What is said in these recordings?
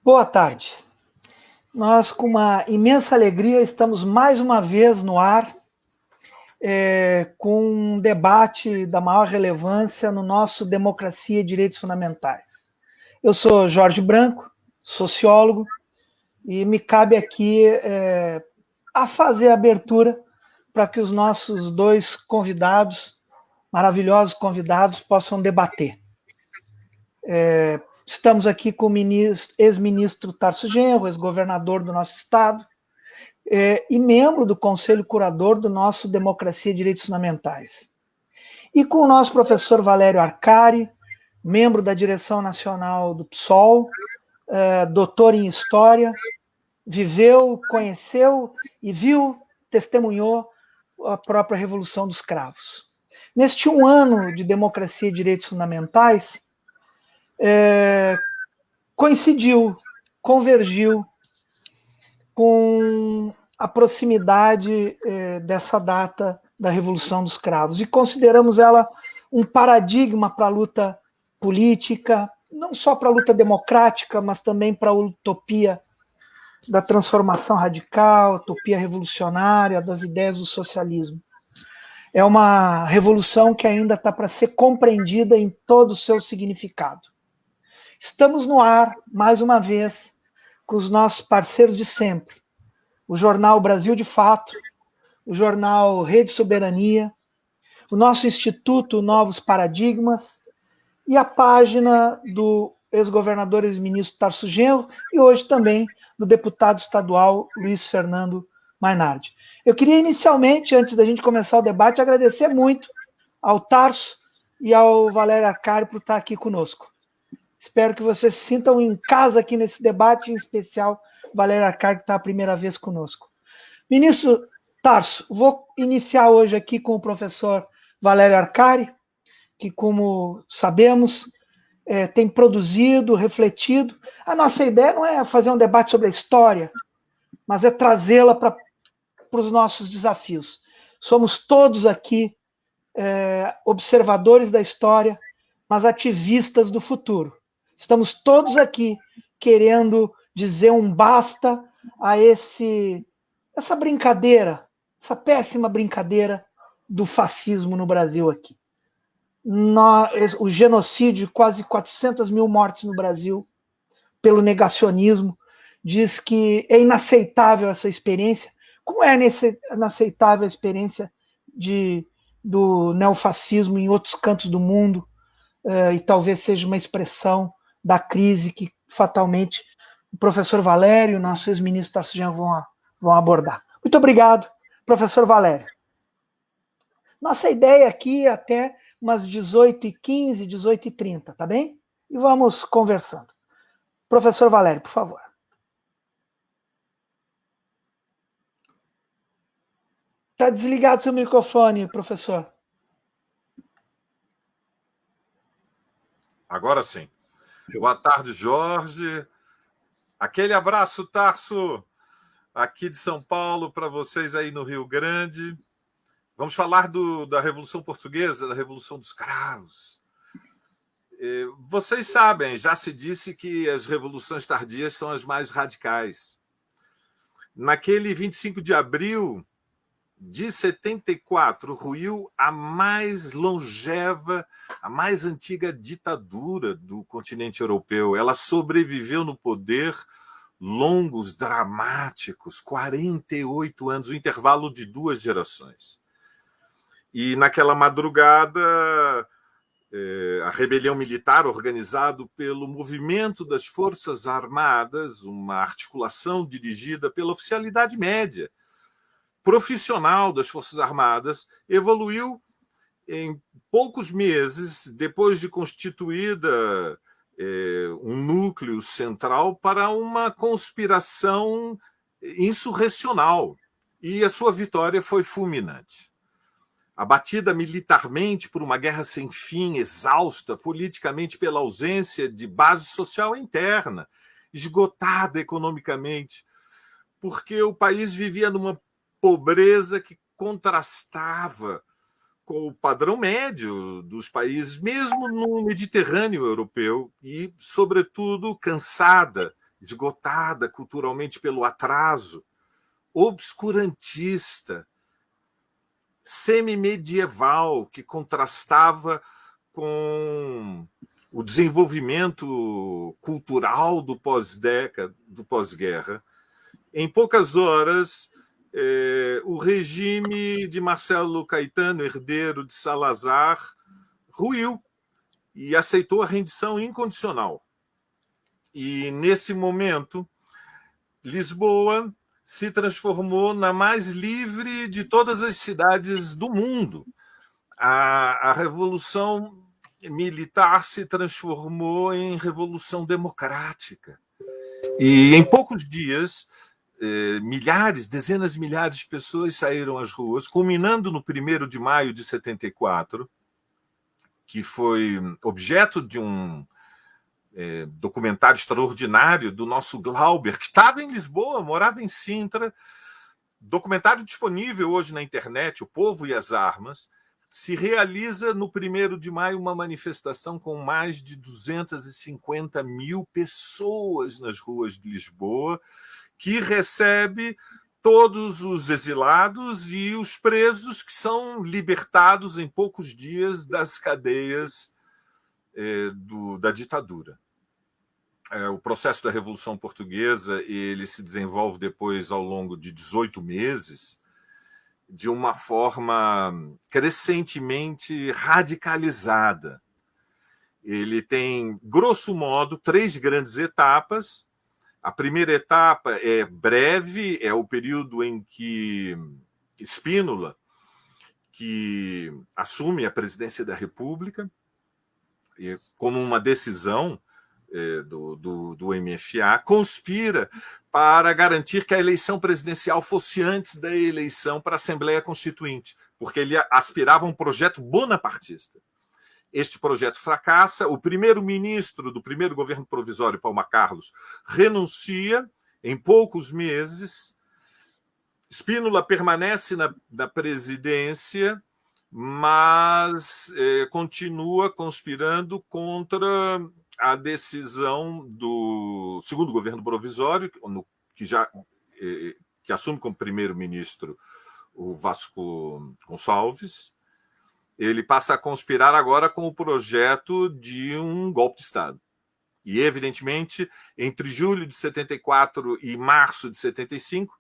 Boa tarde. Nós, com uma imensa alegria, estamos mais uma vez no ar com um debate da maior relevância no nosso Democracia e Direitos Fundamentais. Eu sou Jorge Branco, sociólogo, e me cabe aqui a fazer a abertura para que os nossos dois convidados, maravilhosos convidados, possam debater. Estamos aqui com o ex-ministro Tarso Genro, ex-governador do nosso estado, e membro do Conselho Curador do nosso Democracia e Direitos Fundamentais. E com o nosso professor Valério Arcari, membro da direção nacional do PSOL, doutor em História, viveu, conheceu e viu, testemunhou a própria Revolução dos Cravos. Neste um ano de Democracia e Direitos Fundamentais, coincidiu, convergiu com a proximidade dessa data da Revolução dos Cravos, e consideramos ela um paradigma para a luta política, não só para a luta democrática, mas também para a utopia da transformação radical, utopia revolucionária, das ideias do socialismo. É uma revolução que ainda está para ser compreendida em todo o seu significado. Estamos no ar, mais uma vez, com os nossos parceiros de sempre. O jornal Brasil de Fato, o jornal Rede Soberania, o nosso Instituto Novos Paradigmas e a página do ex-governador e ex-ministro Tarso Genro e hoje também do deputado estadual Luiz Fernando Mainardi. Eu queria inicialmente, antes da gente começar o debate, agradecer muito ao Tarso e ao Valério Arcari por estar aqui conosco. Espero que vocês se sintam em casa aqui nesse debate, em especial Valério Arcari, que está a primeira vez conosco. Ministro Tarso, vou iniciar hoje aqui com o professor Valério Arcari, que, como sabemos, tem produzido, refletido. A nossa ideia não é fazer um debate sobre a história, mas é trazê-la para os nossos desafios. Somos todos aqui observadores da história, mas ativistas do futuro. Estamos todos aqui querendo dizer um basta a essa brincadeira, essa péssima brincadeira do fascismo no Brasil aqui. O genocídio, quase 400 mil mortes no Brasil, pelo negacionismo, diz que é inaceitável essa experiência. Como é inaceitável a experiência do neofascismo em outros cantos do mundo, e talvez seja uma expressão da crise que fatalmente o professor Valério e o nosso ex-ministro Tarso Genro vão abordar. Muito obrigado, professor Valério. Nossa ideia aqui é até umas 18h15, 18h30, tá bem? E vamos conversando. Professor Valério, por favor. Está desligado seu microfone, professor. Agora sim. Boa tarde, Jorge. Aquele abraço, Tarso, aqui de São Paulo, para vocês aí no Rio Grande. Vamos falar da Revolução Portuguesa, da Revolução dos Cravos. Vocês sabem, já se disse que as revoluções tardias são as mais radicais. Naquele 25 de abril de 74, ruiu a mais longeva, a mais antiga ditadura do continente europeu. Ela sobreviveu no poder longos, dramáticos, 48 anos, o intervalo de 2 gerações. E naquela madrugada, a rebelião militar, organizado pelo Movimento das Forças Armadas, uma articulação dirigida pela oficialidade média, profissional das Forças Armadas, evoluiu em poucos meses, depois de constituída um núcleo central, para uma conspiração insurrecional. E a sua vitória foi fulminante. Abatida militarmente por uma guerra sem fim, exausta politicamente pela ausência de base social interna, esgotada economicamente, porque o país vivia numa pobreza que contrastava com o padrão médio dos países, mesmo no Mediterrâneo europeu, e, sobretudo, cansada, esgotada culturalmente pelo atraso, obscurantista, semi-medieval, que contrastava com o desenvolvimento cultural do pós-guerra. Em poucas horas, o regime de Marcelo Caetano, herdeiro de Salazar, ruiu e aceitou a rendição incondicional. E, nesse momento, Lisboa se transformou na mais livre de todas as cidades do mundo. A Revolução Militar se transformou em Revolução Democrática. E, em poucos dias, milhares, dezenas de milhares de pessoas saíram às ruas, culminando no 1º de maio de 74, que foi objeto de um documentário extraordinário do nosso Glauber, que estava em Lisboa, morava em Sintra. Documentário disponível hoje na internet, O Povo e as Armas. Se realiza no 1º de maio uma manifestação com mais de 250 mil pessoas nas ruas de Lisboa, que recebe todos os exilados e os presos que são libertados em poucos dias das cadeias da ditadura. O processo da Revolução Portuguesa ele se desenvolve depois ao longo de 18 meses de uma forma crescentemente radicalizada. Ele tem, grosso modo, 3 grandes etapas. A primeira etapa é breve, é o período em que Spínola, que assume a presidência da República, como uma decisão do MFA, conspira para garantir que a eleição presidencial fosse antes da eleição para a Assembleia Constituinte, porque ele aspirava a um projeto bonapartista. Este projeto fracassa, o primeiro-ministro do primeiro governo provisório, Palma Carlos, renuncia em poucos meses. Spínola permanece na presidência, mas continua conspirando contra a decisão do segundo governo provisório, que assume como primeiro-ministro o Vasco Gonçalves. Ele passa a conspirar agora com o projeto de um golpe de Estado. E, evidentemente, entre julho de 74 e março de 75,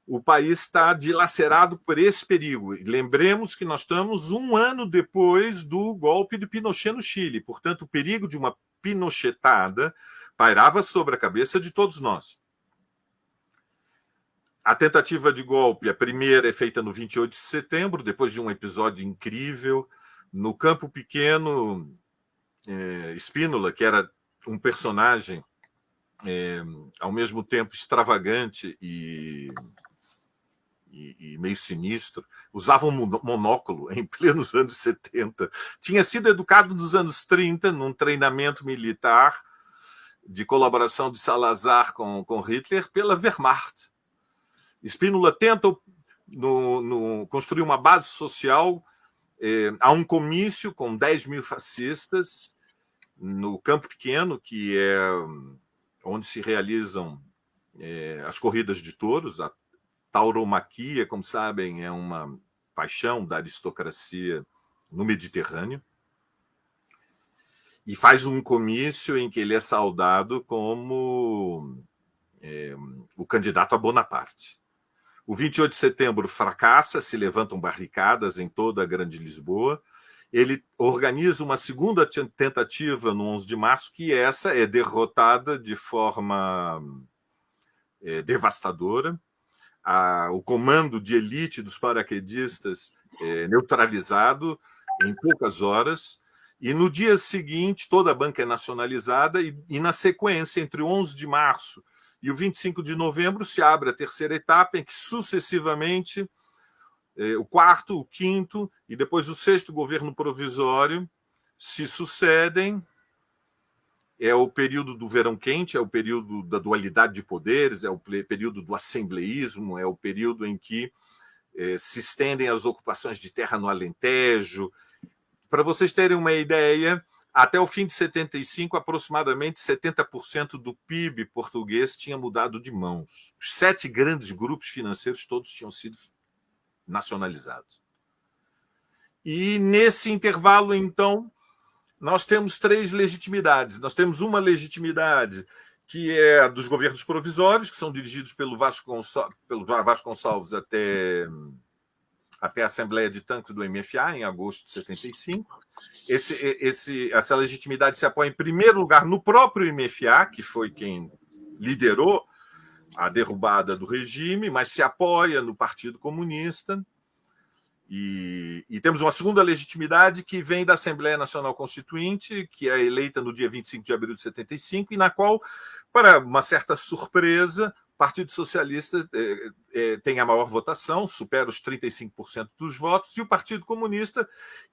o país está dilacerado por esse perigo. Lembremos que nós estamos 1 ano depois do golpe de Pinochet no Chile. Portanto, o perigo de uma pinochetada pairava sobre a cabeça de todos nós. A tentativa de golpe, a primeira, é feita no 28 de setembro, depois de um episódio incrível. No Campo Pequeno, Spínola, que era um personagem ao mesmo tempo extravagante e meio sinistro, usava um monóculo em plenos anos 70. Tinha sido educado nos anos 30 num treinamento militar de colaboração de Salazar com Hitler pela Wehrmacht. Spínola tenta construir uma base social. Há um comício com 10 mil fascistas no Campo Pequeno, que é onde se realizam as corridas de touros. A tauromaquia, como sabem, é uma paixão da aristocracia no Mediterrâneo. E faz um comício em que ele é saudado como o candidato a Bonaparte. O 28 de setembro fracassa, se levantam barricadas em toda a Grande Lisboa. Ele organiza uma segunda tentativa no 11 de março, que essa é derrotada de forma devastadora. O comando de elite dos paraquedistas neutralizado em poucas horas. E no dia seguinte, toda a banca é nacionalizada e na sequência, entre o 11 de março e o 25 de novembro, se abre a terceira etapa, em que sucessivamente o 4º, o 5º e depois o 6º governo provisório se sucedem. É o período do verão quente, é o período da dualidade de poderes, é o período do assembleísmo, é o período em que se estendem as ocupações de terra no Alentejo. Para vocês terem uma ideia, Até o fim de 75, aproximadamente 70% do PIB português tinha mudado de mãos. Os 7 grandes grupos financeiros todos tinham sido nacionalizados. E nesse intervalo, então, nós temos 3 legitimidades. Nós temos uma legitimidade que é a dos governos provisórios, que são dirigidos pelo Vasconcelos até a Assembleia de Tanques do MFA, em agosto de 75. Essa legitimidade se apoia, em primeiro lugar, no próprio MFA, que foi quem liderou a derrubada do regime, mas se apoia no Partido Comunista. E temos uma segunda legitimidade que vem da Assembleia Nacional Constituinte, que é eleita no dia 25 de abril de 75, e na qual, para uma certa surpresa, o Partido Socialista tem a maior votação, supera os 35% dos votos, e o Partido Comunista,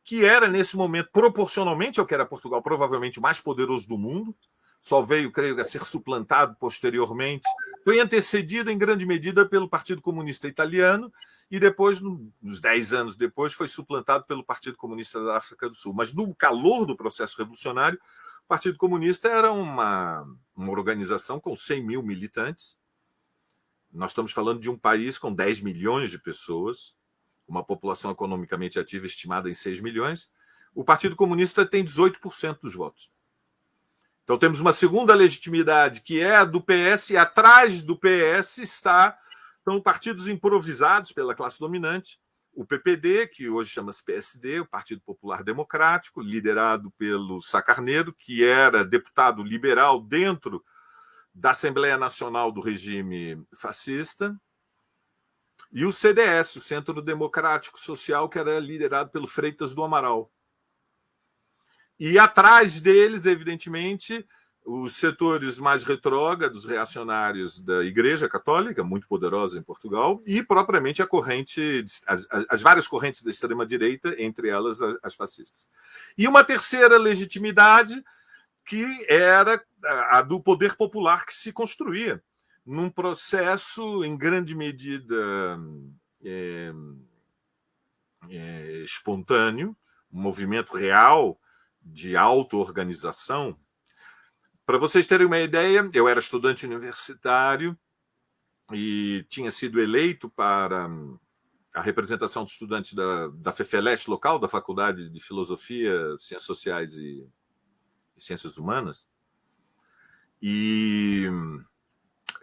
que era, nesse momento, proporcionalmente ao que era Portugal, provavelmente o mais poderoso do mundo, só veio, creio, a ser suplantado posteriormente, foi antecedido em grande medida pelo Partido Comunista Italiano, e depois, uns 10 anos depois, foi suplantado pelo Partido Comunista da África do Sul. Mas no calor do processo revolucionário, o Partido Comunista era uma organização com 100 mil militantes. Nós estamos falando de um país com 10 milhões de pessoas, uma população economicamente ativa estimada em 6 milhões. O Partido Comunista tem 18% dos votos. Então temos uma segunda legitimidade, que é a do PS, e atrás do PS estão partidos improvisados pela classe dominante, o PPD, que hoje chama-se PSD, o Partido Popular Democrático, liderado pelo Sá Carneiro, que era deputado liberal dentro da Assembleia Nacional do regime fascista, e o CDS, o Centro Democrático Social, que era liderado pelo Freitas do Amaral. E atrás deles, evidentemente, os setores mais retrógrados, reacionários da Igreja Católica, muito poderosa em Portugal, e propriamente a corrente, as várias correntes da extrema-direita, entre elas as fascistas. E uma terceira legitimidade, que era a do poder popular, que se construía num processo, em grande medida, espontâneo, um movimento real de auto-organização. Para vocês terem uma ideia, eu era estudante universitário e tinha sido eleito para a representação dos estudantes da FEFELESH local, da Faculdade de Filosofia, Ciências Sociais e Ciências Humanas, e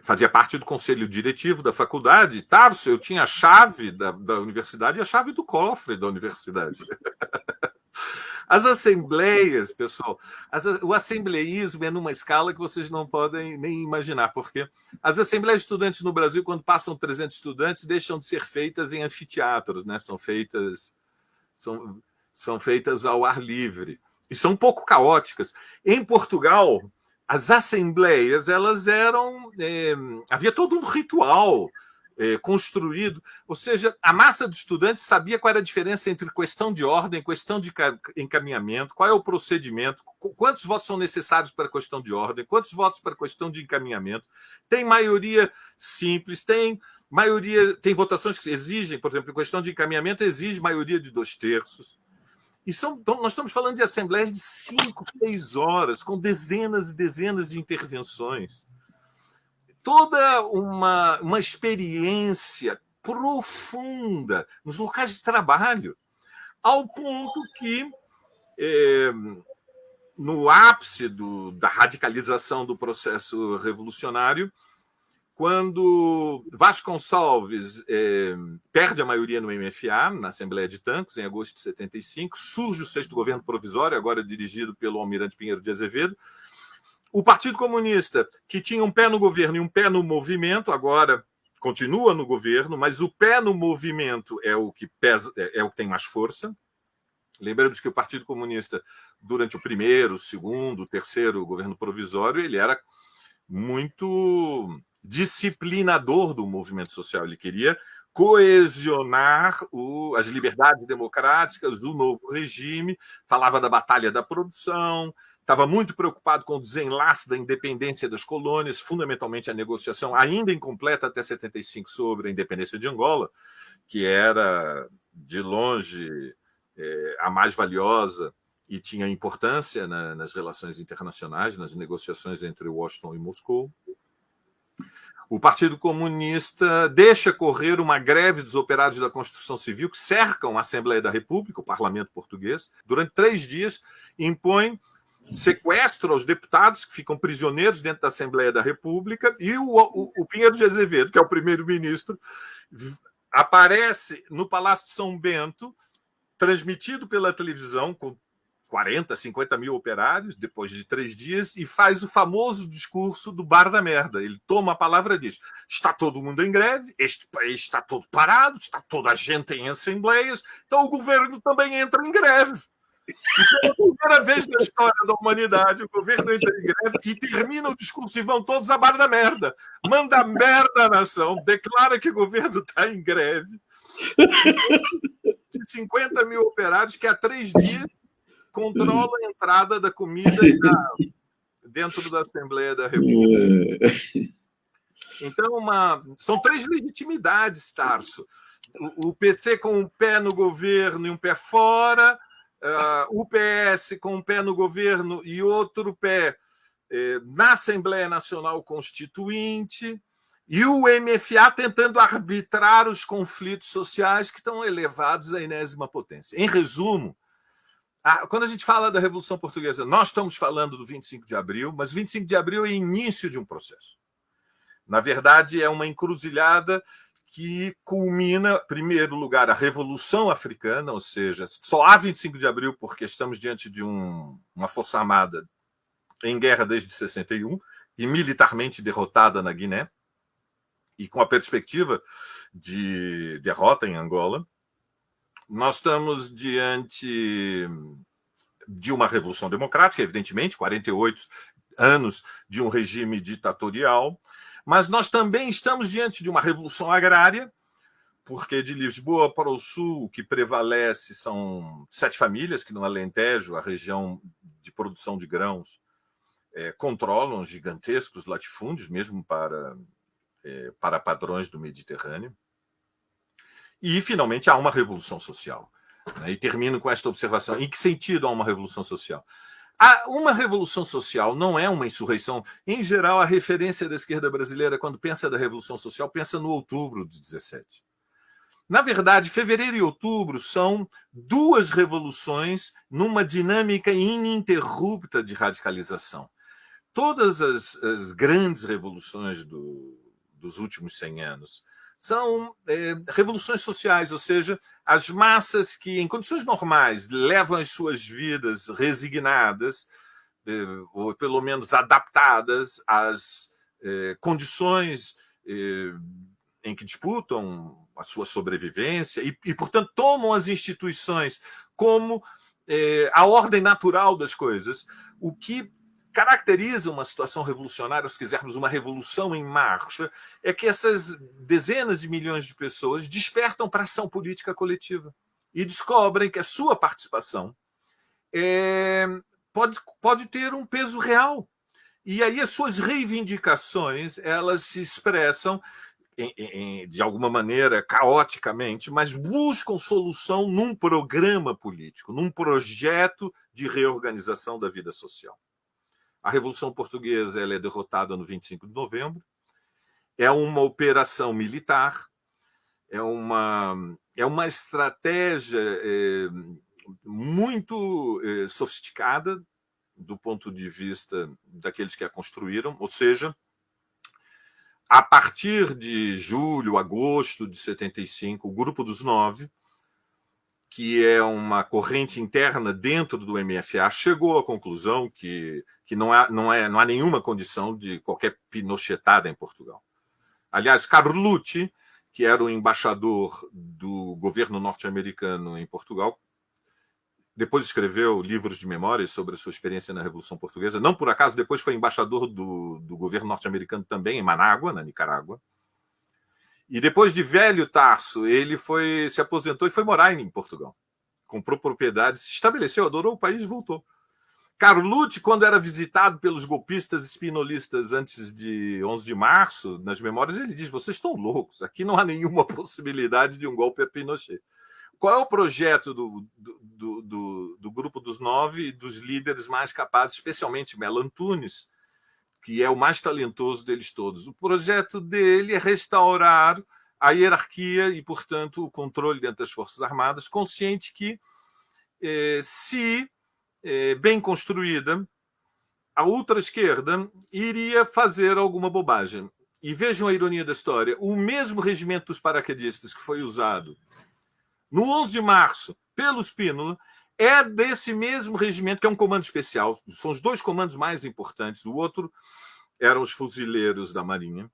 fazia parte do conselho diretivo da faculdade. Tarso, eu tinha a chave da universidade e a chave do cofre da universidade. As assembleias, pessoal, o assembleísmo é numa escala que vocês não podem nem imaginar, porque as assembleias de estudantes no Brasil, quando passam 300 estudantes, deixam de ser feitas em anfiteatros, né? São feitas ao ar livre. E são um pouco caóticas. Em Portugal, as assembleias, elas eram... havia todo um ritual construído, ou seja, a massa de estudantes sabia qual era a diferença entre questão de ordem, questão de encaminhamento, qual é o procedimento, quantos votos são necessários para a questão de ordem, quantos votos para a questão de encaminhamento. Tem maioria simples, tem votações que exigem, por exemplo, a questão de encaminhamento exige maioria de 2/3. Então, nós estamos falando de assembleias de 5, 6 horas, com dezenas e dezenas de intervenções. Toda uma experiência profunda nos locais de trabalho, ao ponto que, no ápice da radicalização do processo revolucionário, quando Vasconcelos perde a maioria no MFA, na Assembleia de Tanques, em agosto de 75, surge o 6º governo provisório, agora dirigido pelo Almirante Pinheiro de Azevedo. O Partido Comunista, que tinha um pé no governo e um pé no movimento, agora continua no governo, mas o pé no movimento é o que pesa, é o que tem mais força. Lembramos que o Partido Comunista, durante o primeiro, o segundo, o terceiro governo provisório, ele era muito disciplinador do movimento social. Ele queria coesionar as liberdades democráticas do novo regime, falava da batalha da produção, estava muito preocupado com o desenlace da independência das colônias, fundamentalmente a negociação ainda incompleta até 75 sobre a independência de Angola, que era, de longe, a mais valiosa e tinha importância nas relações internacionais, nas negociações entre Washington e Moscou. O Partido Comunista deixa correr uma greve dos operários da construção civil que cercam a Assembleia da República, o parlamento português, durante 3 dias, impõe sequestro aos deputados que ficam prisioneiros dentro da Assembleia da República, e o Pinheiro de Azevedo, que é o primeiro-ministro, aparece no Palácio de São Bento, transmitido pela televisão, com 40, 50 mil operários, depois de 3 dias, e faz o famoso discurso do bar da merda. Ele toma a palavra e diz: está todo mundo em greve, este país está todo parado, está toda a gente em assembleias, então o governo também entra em greve. E pela primeira vez na história da humanidade, o governo entra em greve e termina o discurso e vão todos a bar da merda. Manda merda à nação, declara que o governo está em greve. De 50 mil operários que há 3 dias controla a entrada da comida dentro da Assembleia da República. Então, são 3 legitimidades, Tarso. O PC com um pé no governo e um pé fora, o PS com um pé no governo e outro pé na Assembleia Nacional Constituinte, e o MFA tentando arbitrar os conflitos sociais que estão elevados à enésima potência. Em resumo, quando a gente fala da Revolução Portuguesa, nós estamos falando do 25 de abril, mas o 25 de abril é o início de um processo. Na verdade, é uma encruzilhada que culmina, em primeiro lugar, a Revolução Africana, ou seja, só há 25 de abril porque estamos diante de uma força armada em guerra desde 61 e militarmente derrotada na Guiné, e com a perspectiva de derrota em Angola. Nós estamos diante de uma revolução democrática, evidentemente, 48 anos de um regime ditatorial, mas nós também estamos diante de uma revolução agrária, porque de Lisboa para o sul o que prevalece são 7 famílias que no Alentejo, a região de produção de grãos, controlam gigantescos latifúndios, mesmo para padrões do Mediterrâneo. E, finalmente, há uma revolução social. E termino com esta observação. Em que sentido há uma revolução social? Uma revolução social não é uma insurreição. Em geral, a referência da esquerda brasileira, quando pensa da revolução social, pensa no outubro de 17. Na verdade, fevereiro e outubro são 2 revoluções numa dinâmica ininterrupta de radicalização. Todas as grandes revoluções dos últimos 100 anos são revoluções sociais, ou seja, as massas que, em condições normais, levam as suas vidas resignadas, ou pelo menos adaptadas às condições em que disputam a sua sobrevivência e, portanto, tomam as instituições como a ordem natural das coisas, o que caracteriza uma situação revolucionária, se quisermos uma revolução em marcha, é que essas dezenas de milhões de pessoas despertam para a ação política coletiva e descobrem que a sua participação pode ter um peso real. E aí as suas reivindicações elas se expressam de alguma maneira caoticamente, mas buscam solução num programa político, num projeto de reorganização da vida social. A Revolução Portuguesa ela é derrotada no 25 de novembro, é uma operação militar, é uma estratégia muito sofisticada do ponto de vista daqueles que a construíram, ou seja, a partir de julho, agosto de 75, o Grupo dos 9, que é uma corrente interna dentro do MFA, chegou à conclusão que não há nenhuma condição de qualquer pinochetada em Portugal. Aliás, Carlucci, que era o embaixador do governo norte-americano em Portugal, depois escreveu livros de memórias sobre a sua experiência na Revolução Portuguesa. Não por acaso, depois foi embaixador do governo norte-americano também, em Manágua, na Nicarágua. E depois de velho, Tarso, ele se aposentou e foi morar em Portugal. Comprou propriedades, se estabeleceu, adorou o país e voltou. Carlucci, quando era visitado pelos golpistas espinolistas antes de 11 de março, nas memórias, ele diz: vocês estão loucos, aqui não há nenhuma possibilidade de um golpe a Pinochet. Qual é o projeto do Grupo dos Nove e dos líderes mais capazes, especialmente Melo Antunes, que é o mais talentoso deles todos. O projeto dele é restaurar a hierarquia e, portanto, o controle dentro das Forças Armadas, consciente que, se bem construída, a ultra-esquerda iria fazer alguma bobagem. E vejam a ironia da história. O mesmo regimento dos paraquedistas que foi usado no 11 de março pelo Spínola é desse mesmo regimento, que é um comando especial. São os dois comandos mais importantes. O outro eram os fuzileiros da Marinha.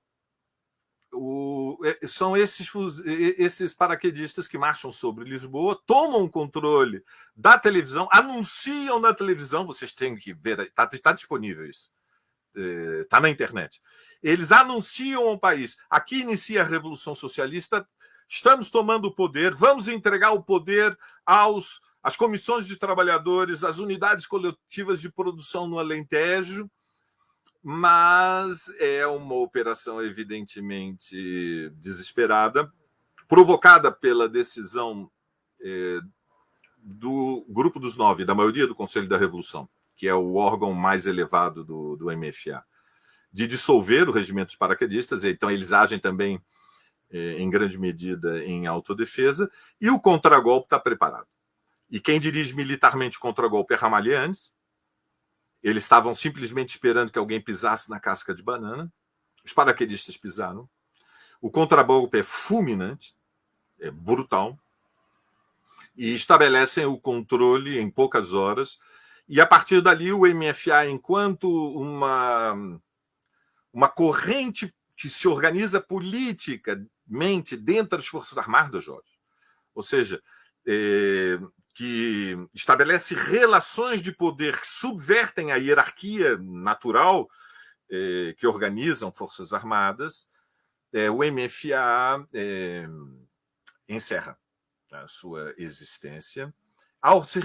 São esses paraquedistas que marcham sobre Lisboa, tomam o controle da televisão, anunciam na televisão, vocês têm que ver, está disponível isso, está na internet. Eles anunciam ao país: aqui inicia a Revolução Socialista, estamos tomando o poder, vamos entregar o poder às comissões de trabalhadores, às unidades coletivas de produção no Alentejo. Mas é uma operação evidentemente desesperada, provocada pela decisão do Grupo dos Nove, da maioria do Conselho da Revolução, que é o órgão mais elevado do MFA, de dissolver o regimento dos paraquedistas. Então eles agem também, em grande medida, em autodefesa, e o contragolpe está preparado. E quem dirige militarmente o contragolpe é Ramalhianes. Eles estavam simplesmente esperando que alguém pisasse na casca de banana. Os paraquedistas pisaram. O contragolpe é fulminante, é brutal, e estabelecem o controle em poucas horas. E, a partir dali, o MFA, enquanto uma corrente que se organiza politicamente dentro das Forças Armadas, Jorge, ou seja, que estabelece relações de poder que subvertem a hierarquia natural que organizam Forças Armadas, o MFA encerra a sua existência. Ao se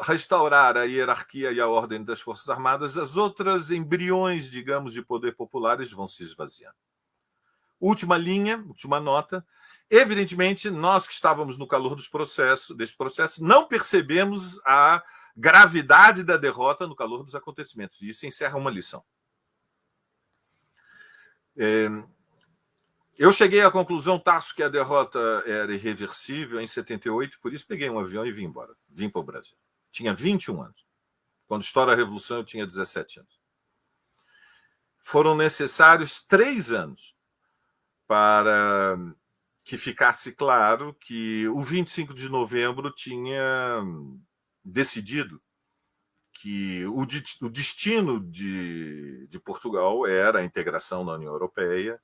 restaurar a hierarquia e a ordem das Forças Armadas, as outras embriões, digamos, de poder populares vão se esvaziando. Última linha, última nota. Evidentemente, nós que estávamos no calor desse processo, não percebemos a gravidade da derrota no calor dos acontecimentos. E isso encerra uma lição. Eu cheguei à conclusão, Tarso, que a derrota era irreversível em 78, por isso peguei um avião e vim embora. Vim para o Brasil. Tinha 21 anos. Quando estoura a Revolução, eu tinha 17 anos. Foram necessários 3 anos para que ficasse claro que o 25 de novembro tinha decidido que o destino de Portugal era a integração na União Europeia.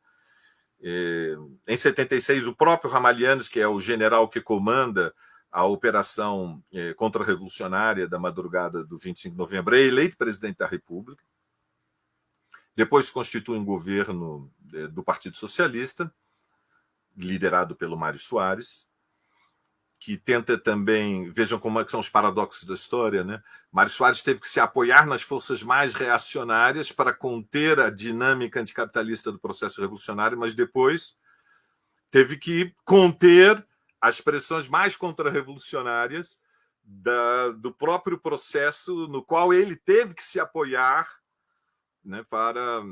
Em 76, o próprio Ramalhianes, que é o general que comanda a operação contra-revolucionária da madrugada do 25 de novembro, é eleito presidente da República. Depois se constitui um governo do Partido Socialista, liderado pelo Mário Soares, que tenta também... Vejam como é que são os paradoxos da história, né? Mário Soares teve que se apoiar nas forças mais reacionárias para conter a dinâmica anticapitalista do processo revolucionário, mas depois teve que conter as pressões mais contra-revolucionárias do próprio processo no qual ele teve que se apoiar, né, para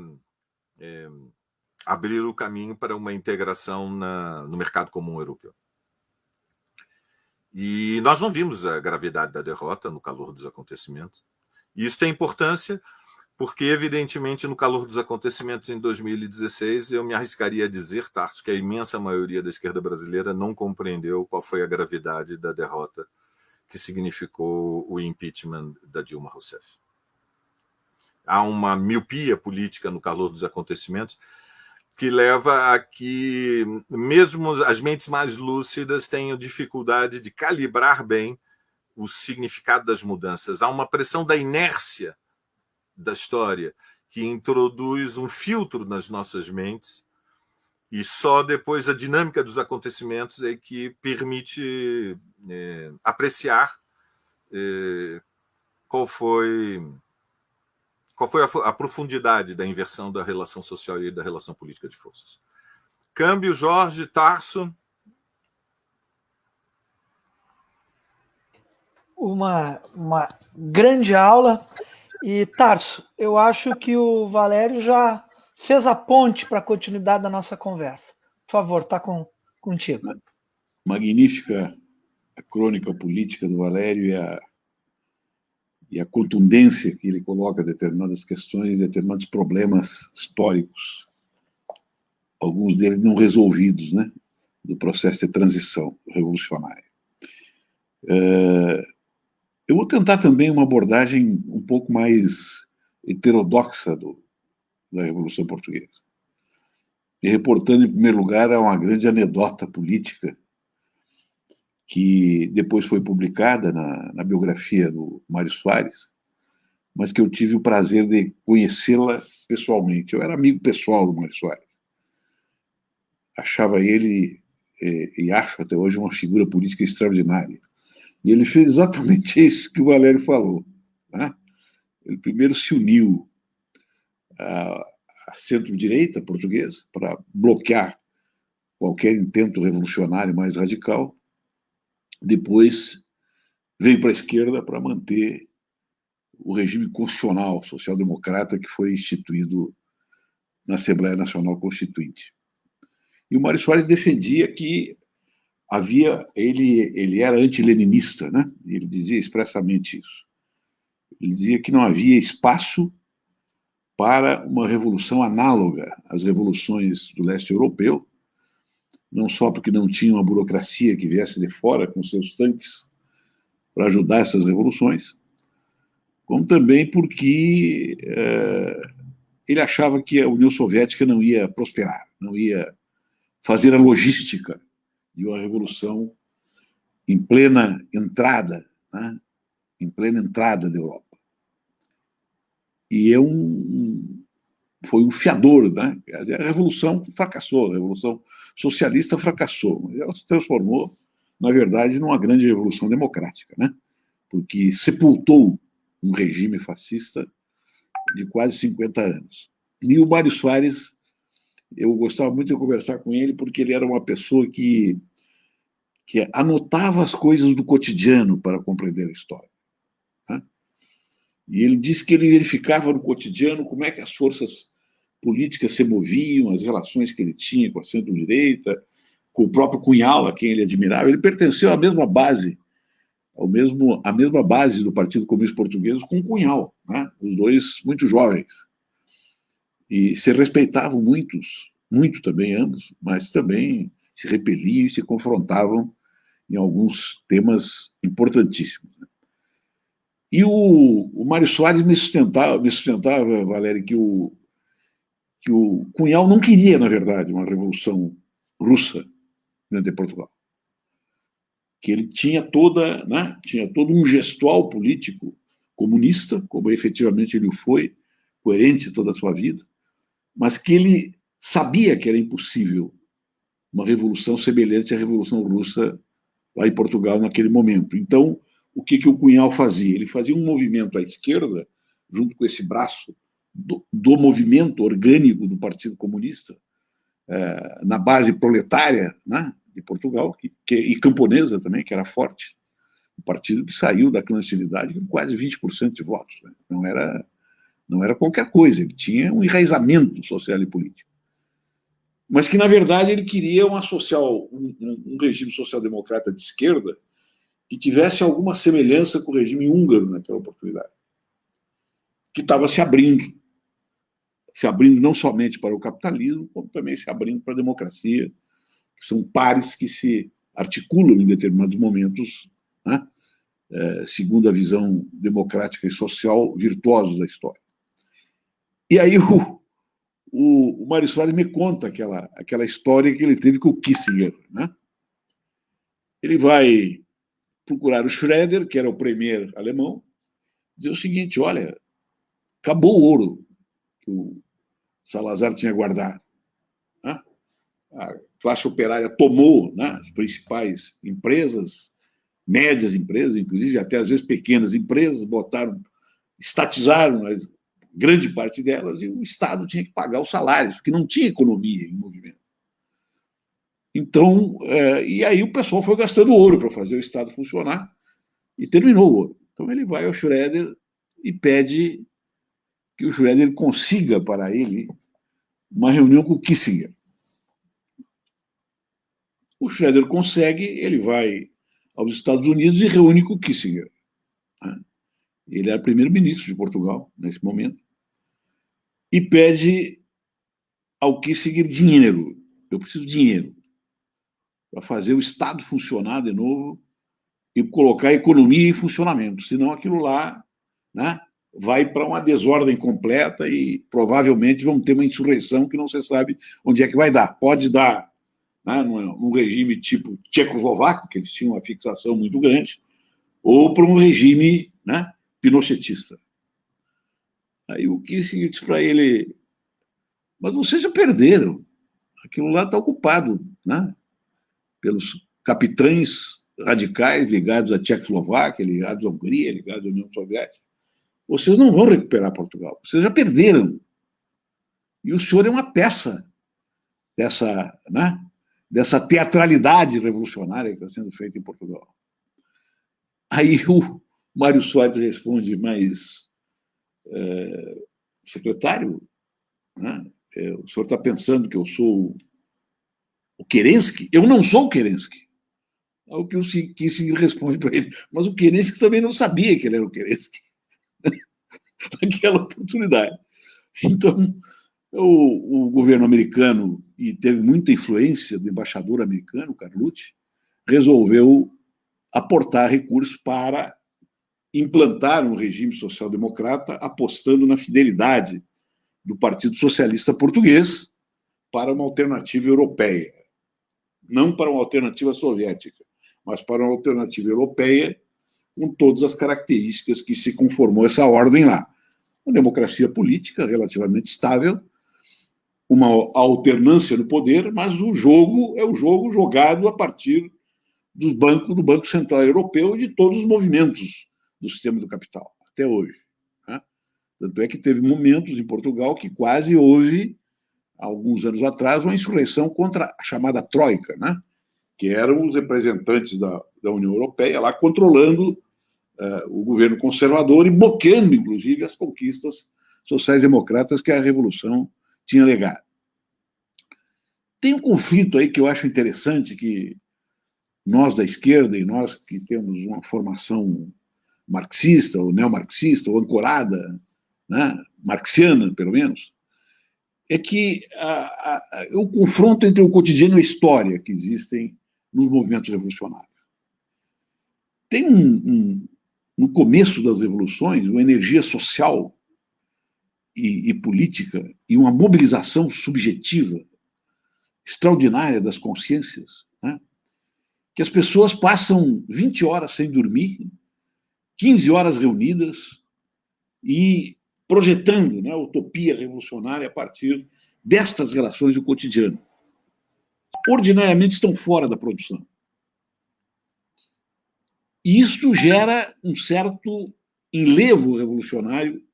abrir o caminho para uma integração no mercado comum europeu. E nós não vimos a gravidade da derrota no calor dos acontecimentos. E isso tem importância porque, evidentemente, no calor dos acontecimentos em 2016, eu me arriscaria a dizer, Tarso, que a imensa maioria da esquerda brasileira não compreendeu qual foi a gravidade da derrota que significou o impeachment da Dilma Rousseff. Há uma miopia política no calor dos acontecimentos que leva a que mesmo as mentes mais lúcidas tenham dificuldade de calibrar bem o significado das mudanças. Há uma pressão da inércia da história que introduz um filtro nas nossas mentes e só depois a dinâmica dos acontecimentos é que permite apreciar qual foi a profundidade da inversão da relação social e da relação política de forças. Câmbio, Jorge, Tarso. uma grande aula. E, Tarso, eu acho que o Valério já fez a ponte para a continuidade da nossa conversa. Por favor, está contigo. Magnífica a crônica política do Valério e a contundência que ele coloca determinadas questões, determinados problemas históricos, alguns deles não resolvidos, né, do processo de transição revolucionária. Eu vou tentar também uma abordagem um pouco mais heterodoxa da Revolução Portuguesa. E reportando, em primeiro lugar, a uma grande anedota política que depois foi publicada na biografia do Mário Soares, mas que eu tive o prazer de conhecê-la pessoalmente. Eu era amigo pessoal do Mário Soares. Achava ele, e acho até hoje, uma figura política extraordinária. E ele fez exatamente isso que o Valério falou. Né? Ele primeiro se uniu à centro-direita portuguesa para bloquear qualquer intento revolucionário mais radical. Depois veio para a esquerda para manter o regime constitucional social-democrata que foi instituído na Assembleia Nacional Constituinte. E o Mário Soares defendia que ele era anti-leninista, né? Ele dizia expressamente isso. Ele dizia que não havia espaço para uma revolução análoga às revoluções do leste europeu, não só porque não tinha uma burocracia que viesse de fora com seus tanques para ajudar essas revoluções, como também porque ele achava que a União Soviética não ia prosperar, não ia fazer a logística de uma revolução em plena entrada, né? Em plena entrada da Europa. E foi um fiador, né? A revolução fracassou, a revolução socialista fracassou, mas ela se transformou, na verdade, numa grande revolução democrática, né? Porque sepultou um regime fascista de quase 50 anos. E o Mário Soares, eu gostava muito de conversar com ele, porque ele era uma pessoa que anotava as coisas do cotidiano para compreender a história. Né? E ele disse que ele verificava no cotidiano como é que as forças políticas se moviam, as relações que ele tinha com a centro-direita, com o próprio Cunhal, a quem ele admirava. Ele pertenceu à mesma base, à mesma base do Partido Comunista Português com o Cunhal, né? Os dois muito jovens. E se respeitavam muito também ambos, mas também se repeliam e se confrontavam em alguns temas importantíssimos. E o Mário Soares me sustentava, Valério, que o Cunhal não queria, na verdade, uma revolução russa dentro de Portugal. Que ele tinha todo um gestual político comunista, como efetivamente ele foi, coerente toda a sua vida, mas que ele sabia que era impossível uma revolução semelhante à Revolução Russa lá em Portugal naquele momento. Então, o que o Cunhal fazia? Ele fazia um movimento à esquerda, junto com esse braço do movimento orgânico do Partido Comunista, na base proletária, né, de Portugal, e camponesa também, que era forte, um partido que saiu da clandestinidade com quase 20% de votos. Né? Não era qualquer coisa, ele tinha um enraizamento social e político. Mas que, na verdade, ele queria um regime social-democrata de esquerda que tivesse alguma semelhança com o regime húngaro naquela oportunidade, que estava se abrindo não somente para o capitalismo, como também se abrindo para a democracia, que são pares que se articulam em determinados momentos, né, segundo a visão democrática e social virtuosa da história. E aí o Mário Soares me conta aquela história que ele teve com o Kissinger. Né? Ele vai procurar o Schröder, que era o premier alemão, dizer o seguinte: olha, acabou o ouro que o Salazar tinha guardado. Né? A classe operária tomou, né, as principais empresas, médias empresas, inclusive até às vezes pequenas empresas, estatizaram grande parte delas e o Estado tinha que pagar os salários, porque não tinha economia em movimento. Então, e aí o pessoal foi gastando ouro para fazer o Estado funcionar, E terminou o ouro. Então ele vai ao Schröder e pede que o Schröder consiga para ele uma reunião com o Kissinger. O Schröder consegue, ele vai aos Estados Unidos e reúne com o Kissinger. Ele era primeiro-ministro de Portugal nesse momento. E pede ao Kissinger dinheiro. Eu preciso de dinheiro para fazer o Estado funcionar de novo e colocar a economia em funcionamento. Senão aquilo lá, né, vai para uma desordem completa e provavelmente vão ter uma insurreição que não se sabe onde é que vai dar. Pode dar, né, num regime tipo tchecoslovaco, que eles tinham uma fixação muito grande, ou para um regime, né, pinochetista. Aí o Kissinger disse para ele, mas vocês já perderam, aquilo lá está ocupado, né, pelos capitães radicais ligados à Tchecoslováquia, ligados à Hungria, ligados à União Soviética. Vocês não vão recuperar Portugal, vocês já perderam. E o senhor é uma peça dessa, né, dessa teatralidade revolucionária que está sendo feita em Portugal. Aí o Mário Soares responde, mas, secretário, né, o senhor está pensando que eu sou o Kerensky? Eu não sou o Kerensky. Ao que o Kissinger responde para ele, mas o Kerensky também não sabia que ele era o Kerensky naquela oportunidade. Então, o governo americano, e teve muita influência do embaixador americano, Carlucci, resolveu aportar recursos para implantar um regime social-democrata, apostando na fidelidade do Partido Socialista Português para uma alternativa europeia. Não para uma alternativa soviética, mas para uma alternativa europeia, com todas as características que se conformou essa ordem lá. Uma democracia política relativamente estável, uma alternância no poder, mas o jogo é o jogo jogado a partir do Banco Central Europeu e de todos os movimentos do sistema do capital, até hoje. Né? Tanto é que teve momentos em Portugal que quase houve, alguns anos atrás, uma insurreição contra a chamada Troika, né? Que eram os representantes da União Europeia lá controlando o governo conservador e bloqueando, inclusive, as conquistas sociais-democratas que a Revolução tinha legado. Tem um conflito aí que eu acho interessante, que nós da esquerda e nós que temos uma formação marxista, ou neomarxista, ou ancorada, né, marxiana, pelo menos, é que o confronto entre o cotidiano e a história que existem nos movimentos revolucionários. Tem no começo das revoluções, uma energia social e política e uma mobilização subjetiva extraordinária das consciências, né? Que as pessoas passam 20 horas sem dormir, 15 horas reunidas e projetando, né, a utopia revolucionária a partir destas relações do cotidiano. Ordinariamente estão fora da produção. E isto gera um certo enlevo revolucionário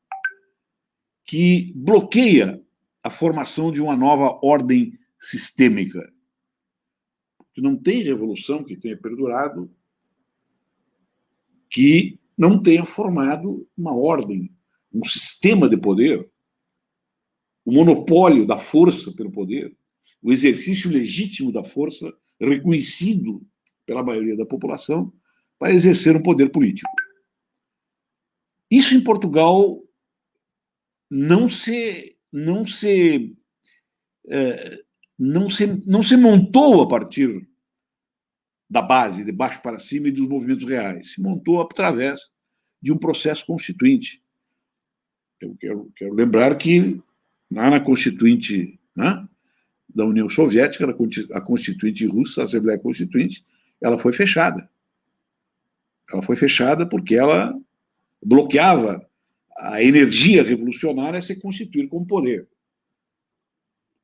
que bloqueia a formação de uma nova ordem sistêmica. Não tem revolução que tenha perdurado que não tenha formado uma ordem, um sistema de poder, o monopólio da força pelo poder, o exercício legítimo da força reconhecido pela maioria da população para exercer um poder político. Isso em Portugal não se montou a partir da base, de baixo para cima e dos movimentos reais. Se montou através de um processo constituinte. Eu quero lembrar que na Constituinte, né, da União Soviética, a Constituinte russa, a Assembleia Constituinte, ela foi fechada. Ela foi fechada porque ela bloqueava a energia revolucionária a se constituir como poder.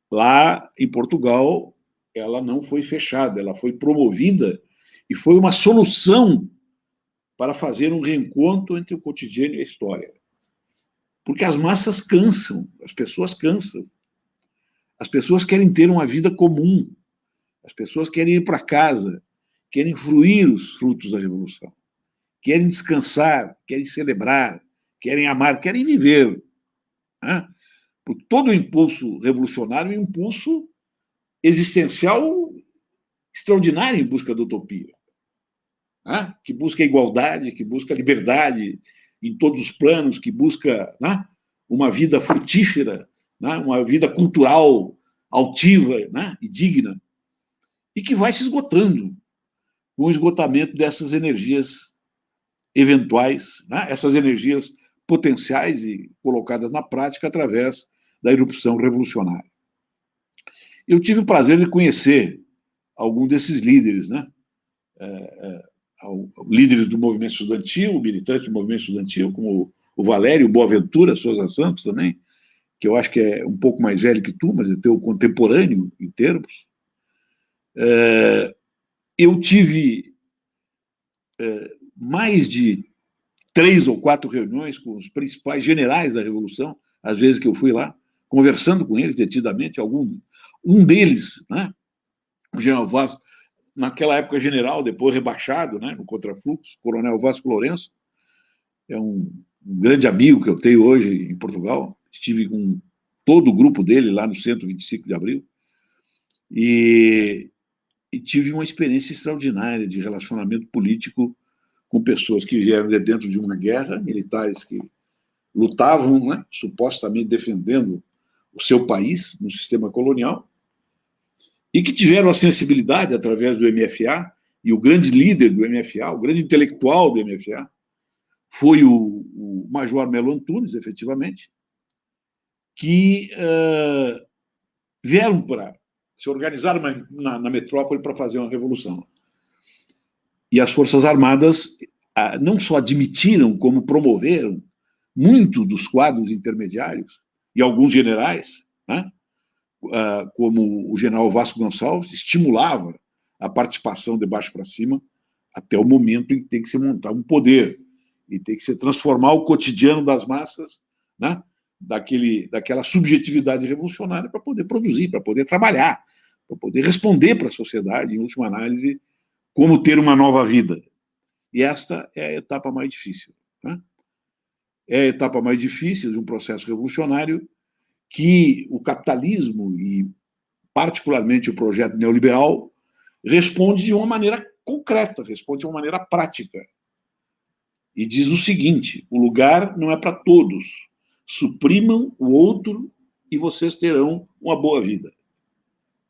Lá em Portugal, ela não foi fechada, ela foi promovida e foi uma solução para fazer um reencontro entre o cotidiano e a história. Porque as massas cansam, as pessoas cansam. As pessoas querem ter uma vida comum, as pessoas querem ir para casa, querem fruir os frutos da Revolução, querem descansar, querem celebrar, querem amar, querem viver. Né? Porque todo o impulso revolucionário é um impulso existencial extraordinário em busca da utopia, né? Que busca a igualdade, que busca a liberdade em todos os planos, que busca, né, uma vida frutífera, né, uma vida cultural altiva, né, e digna, e que vai se esgotando com o esgotamento dessas energias eventuais, né, essas energias potenciais e colocadas na prática através da erupção revolucionária. Eu tive o prazer de conhecer algum desses líderes, né? Líderes do movimento estudantil, militantes do movimento estudantil, como o Valério Boaventura Souza Santos também, que eu acho que é um pouco mais velho que tu, mas é teu contemporâneo em termos. Eu tive mais de 3 ou 4 reuniões com os principais generais da Revolução, às vezes que eu fui lá, conversando com eles detidamente, um deles, né, o general Vasco, naquela época general, depois rebaixado, né, no contrafluxo, coronel Vasco Lourenço, é um grande amigo que eu tenho hoje em Portugal, estive com todo o grupo dele lá no centro 25 de abril, e tive uma experiência extraordinária de relacionamento político com pessoas que vieram de dentro de uma guerra, militares que lutavam, né, supostamente defendendo o seu país no sistema colonial, e que tiveram a sensibilidade, através do MFA, e o grande líder do MFA, o grande intelectual do MFA, foi o Major Melo Antunes, efetivamente, que vieram para se organizaram na metrópole para fazer uma revolução. E as Forças Armadas não só admitiram, como promoveram muito dos quadros intermediários, e alguns generais, né, como o general Vasco Gonçalves, estimulava a participação de baixo para cima até o momento em que tem que se montar um poder e tem que se transformar o cotidiano das massas, né, daquela subjetividade revolucionária para poder produzir, para poder trabalhar, para poder responder para a sociedade, em última análise, como ter uma nova vida. E esta é a etapa mais difícil. Né? É a etapa mais difícil de um processo revolucionário que o capitalismo, e particularmente o projeto neoliberal, responde de uma maneira concreta, responde de uma maneira prática. E diz o seguinte: o lugar não é para todos. Suprimam o outro e vocês terão uma boa vida.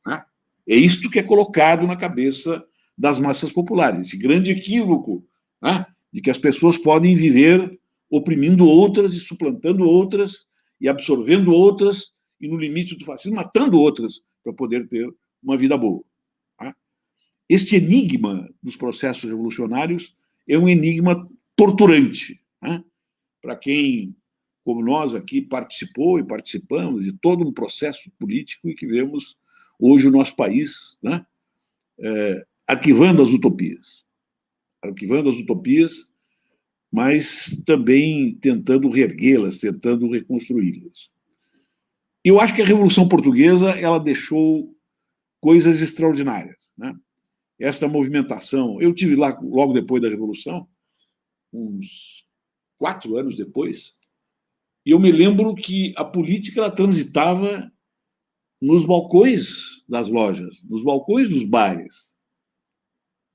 Né? É isto que é colocado na cabeça das massas populares, esse grande equívoco, né, de que as pessoas podem viver oprimindo outras e suplantando outras e absorvendo outras e, no limite do fascismo, matando outras para poder ter uma vida boa. Tá? Este enigma dos processos revolucionários é um enigma torturante, né, para quem, como nós aqui, participou e participamos de todo um processo político e que vemos hoje o nosso país, né, arquivando as utopias, mas também tentando reerguê-las, tentando reconstruí-las. Eu acho que a Revolução Portuguesa ela deixou coisas extraordinárias. Né? Esta movimentação, eu tive lá logo depois da Revolução, uns 4 anos depois, e eu me lembro que a política ela transitava nos balcões das lojas, nos balcões dos bares,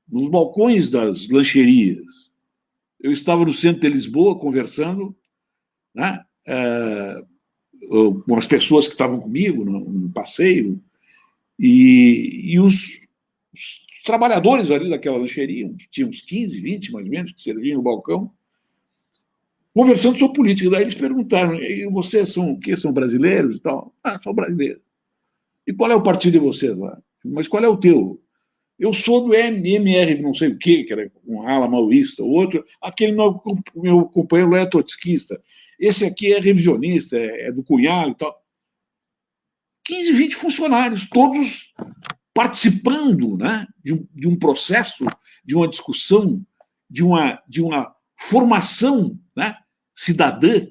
nos balcões das lancherias. Eu estava no centro de Lisboa conversando, né, com as pessoas que estavam comigo num passeio, e os trabalhadores ali daquela lancheria, tinha uns 15, 20 mais ou menos, que serviam no balcão, conversando sobre política. Daí eles perguntaram: e vocês são o quê? São brasileiros e tal? Sou brasileiro. E qual é o partido de vocês lá? Mas qual é o teu? Eu sou do MR, não sei o quê, que era um ala maoísta, o outro, aquele meu companheiro é trotskista, esse aqui é revisionista, é do Cunhal e tal. 15, 20 funcionários, todos participando, né, de um processo, de uma discussão, de uma formação, né, cidadã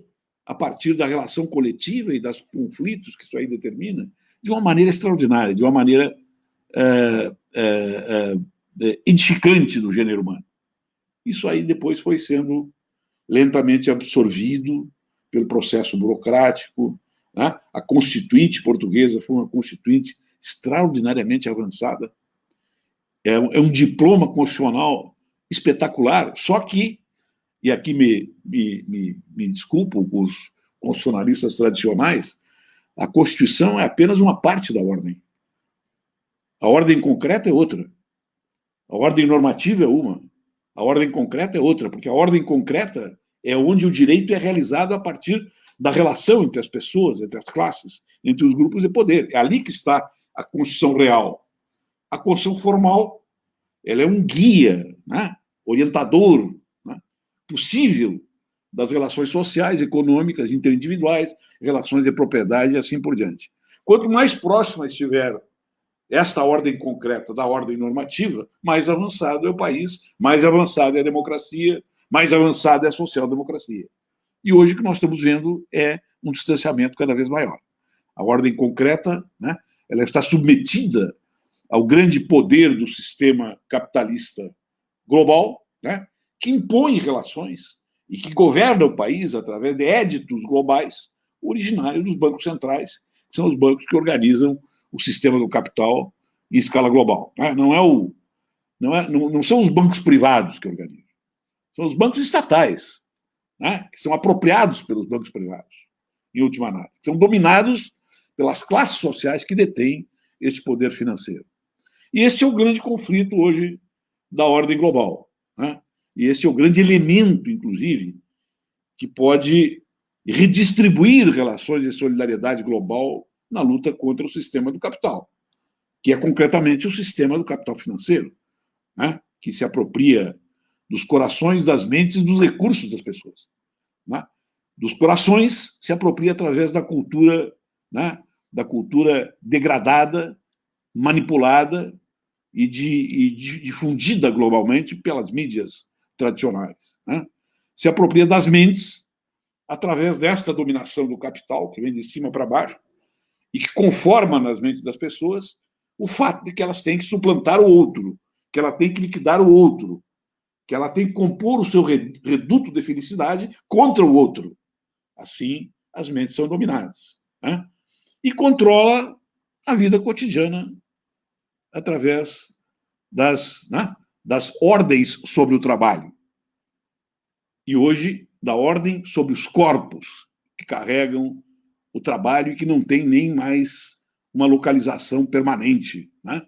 a partir da relação coletiva e dos conflitos que isso aí determina, de uma maneira extraordinária, de uma maneira edificante do gênero humano. Isso aí depois foi sendo lentamente absorvido pelo processo burocrático, né? A Constituinte portuguesa foi uma Constituinte extraordinariamente avançada. É um diploma constitucional espetacular, só que, e aqui me desculpo com os constitucionalistas tradicionais, a Constituição é apenas uma parte da ordem. A ordem concreta é outra. A ordem normativa é uma. A ordem concreta é outra, porque a ordem concreta é onde o direito é realizado a partir da relação entre as pessoas, entre as classes, entre os grupos de poder. É ali que está a Constituição real. A Constituição formal, ela é um guia, né, orientador, né, possível das relações sociais, econômicas, interindividuais, relações de propriedade e assim por diante. Quanto mais próxima estiver esta ordem concreta da ordem normativa, mais avançado é o país, mais avançada é a democracia, mais avançada é a social-democracia. E hoje o que nós estamos vendo é um distanciamento cada vez maior. A ordem concreta, né, ela está submetida ao grande poder do sistema capitalista global, né, que impõe relações e que governa o país através de éditos globais originários dos bancos centrais, que são os bancos que organizam o sistema do capital em escala global. Né? Não são os bancos privados que organizam, são os bancos estatais, né, que são apropriados pelos bancos privados, em última análise, que são dominados pelas classes sociais que detêm esse poder financeiro. E esse é o grande conflito hoje da ordem global. Né? E esse é o grande elemento, inclusive, que pode redistribuir relações de solidariedade global na luta contra o sistema do capital, que é concretamente o sistema do capital financeiro, né? Que se apropria dos corações, das mentes e dos recursos das pessoas. Né? Dos corações se apropria através da cultura, né? Da cultura degradada, manipulada e difundida globalmente pelas mídias tradicionais. Né? Se apropria das mentes através desta dominação do capital, que vem de cima para baixo, e que conforma nas mentes das pessoas o fato de que elas têm que suplantar o outro, que ela tem que liquidar o outro, que ela tem que compor o seu reduto de felicidade contra o outro. Assim, as mentes são dominadas. Né? E controla a vida cotidiana através das ordens sobre o trabalho. E hoje, da ordem sobre os corpos que carregam o trabalho e que não tem nem mais uma localização permanente, né,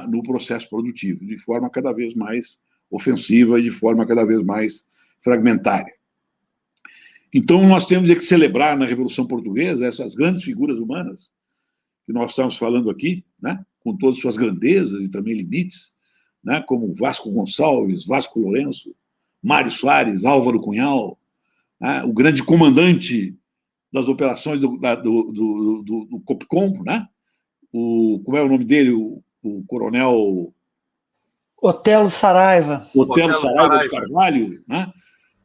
no processo produtivo, de forma cada vez mais ofensiva e de forma cada vez mais fragmentária. Então, nós temos que celebrar na Revolução Portuguesa essas grandes figuras humanas que nós estamos falando aqui, né, com todas suas grandezas e também limites, né, como Vasco Gonçalves, Vasco Lourenço, Mário Soares, Álvaro Cunhal, né, o grande comandante das operações do Copcom, né? Como é o nome dele? O coronel... Otelo Saraiva. Otelo Saraiva de Carvalho, né?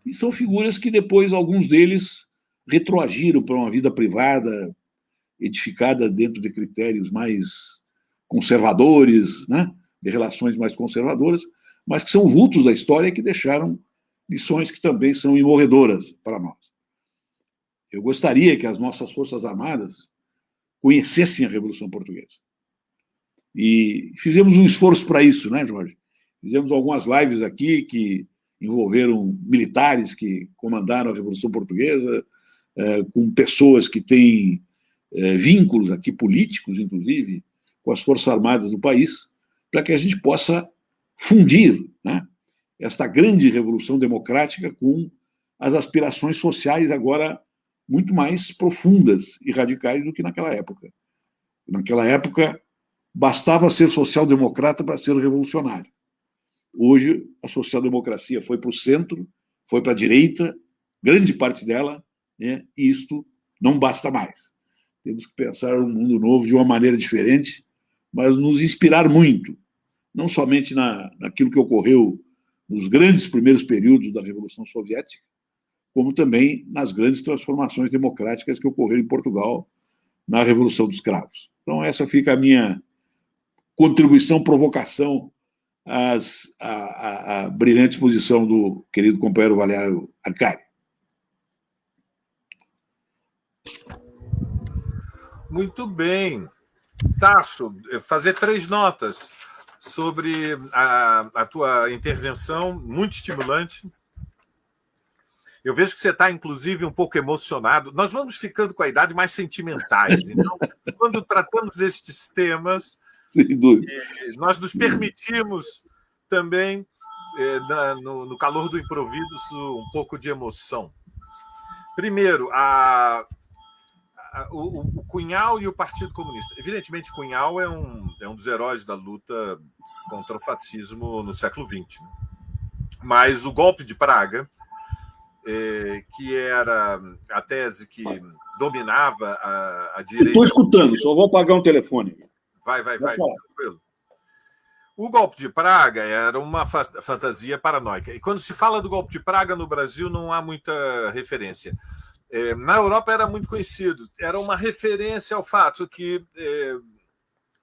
E são figuras que depois, alguns deles, retroagiram para uma vida privada, edificada dentro de critérios mais conservadores, né? De relações mais conservadoras, mas que são vultos da história e que deixaram lições que também são imorredoras para nós. Eu gostaria que as nossas Forças Armadas conhecessem a Revolução Portuguesa. E fizemos um esforço para isso, né, Jorge? Fizemos algumas lives aqui que envolveram militares que comandaram a Revolução Portuguesa, com pessoas que têm vínculos aqui políticos, inclusive, com as Forças Armadas do país, para que a gente possa fundir, né, esta grande revolução democrática com as aspirações sociais agora muito mais profundas e radicais do que naquela época. Naquela época, bastava ser social-democrata para ser revolucionário. Hoje, a social-democracia foi para o centro, foi para a direita, grande parte dela, né, e isto não basta mais. Temos que pensar um mundo novo de uma maneira diferente, mas nos inspirar muito, não somente naquilo que ocorreu nos grandes primeiros períodos da Revolução Soviética, como também nas grandes transformações democráticas que ocorreram em Portugal na Revolução dos Cravos. Então, essa fica a minha contribuição, provocação a brilhante exposição do querido companheiro Valério Arcari. Muito bem. Tasso, fazer 3 notas sobre a tua intervenção, muito estimulante. Eu vejo que você está, inclusive, um pouco emocionado. Nós vamos ficando com a idade mais sentimentais. Então, quando tratamos estes temas, nós nos permitimos também, no calor do improviso, um pouco de emoção. Primeiro, o Cunhal e o Partido Comunista. Evidentemente, Cunhal é um dos heróis da luta contra o fascismo no século XX. Mas o golpe de Praga, que era a tese que dominava a direita... Estou escutando, só vou apagar um telefone. Vai, tranquilo. O golpe de Praga era uma fantasia paranoica. E quando se fala do golpe de Praga no Brasil, não há muita referência. Na Europa era muito conhecido. Era uma referência ao fato que,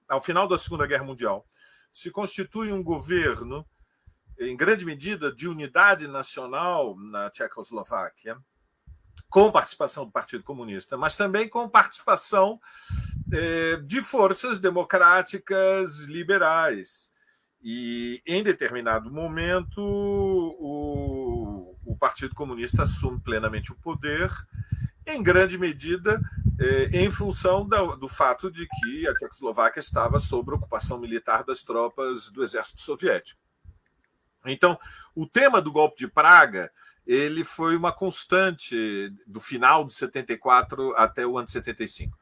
ao final da Segunda Guerra Mundial, se constitui um governo, em grande medida, de unidade nacional na Tchecoslováquia, com participação do Partido Comunista, mas também com participação de forças democráticas liberais. E, em determinado momento, o Partido Comunista assume plenamente o poder, em grande medida em função do fato de que a Tchecoslováquia estava sob ocupação militar das tropas do exército soviético. Então, o tema do golpe de Praga ele foi uma constante do final de 74 até o ano de 75.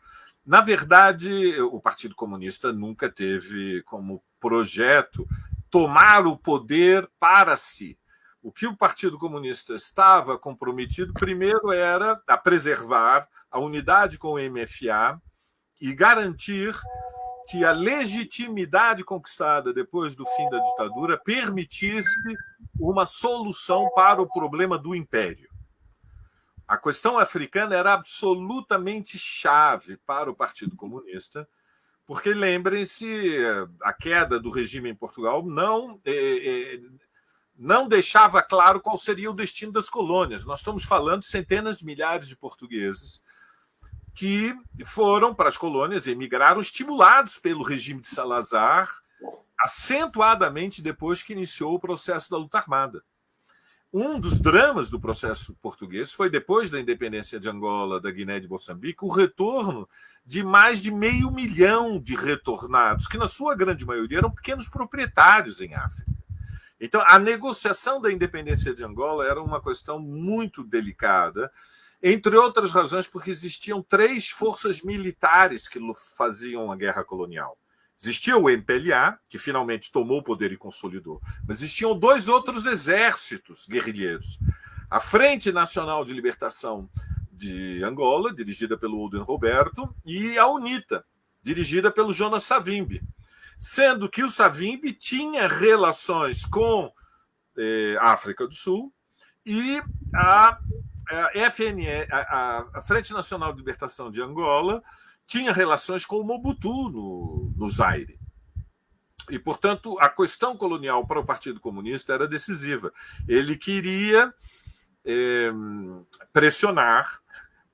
Na verdade, o Partido Comunista nunca teve como projeto tomar o poder para si. O que o Partido Comunista estava comprometido, primeiro, era a preservar a unidade com o MFA e garantir que a legitimidade conquistada depois do fim da ditadura permitisse uma solução para o problema do império. A questão africana era absolutamente chave para o Partido Comunista, porque, lembrem-se, a queda do regime em Portugal não deixava claro qual seria o destino das colônias. Nós estamos falando de centenas de milhares de portugueses que foram para as colônias e emigraram estimulados pelo regime de Salazar, acentuadamente depois que iniciou o processo da luta armada. Um dos dramas do processo português foi, depois da independência de Angola, da Guiné e de Moçambique, o retorno de mais de 500 mil de retornados, que na sua grande maioria eram pequenos proprietários em África. Então, a negociação da independência de Angola era uma questão muito delicada, entre outras razões porque existiam 3 forças militares que faziam a guerra colonial. Existia o MPLA, que finalmente tomou o poder e consolidou, mas existiam 2 outros exércitos guerrilheiros. A Frente Nacional de Libertação de Angola, dirigida pelo Olden Roberto, e a UNITA, dirigida pelo Jonas Savimbi. Sendo que o Savimbi tinha relações com a África do Sul e a Frente Nacional de Libertação de Angola tinha relações com o Mobutu no Zaire. E, portanto, a questão colonial para o Partido Comunista era decisiva. Ele queria pressionar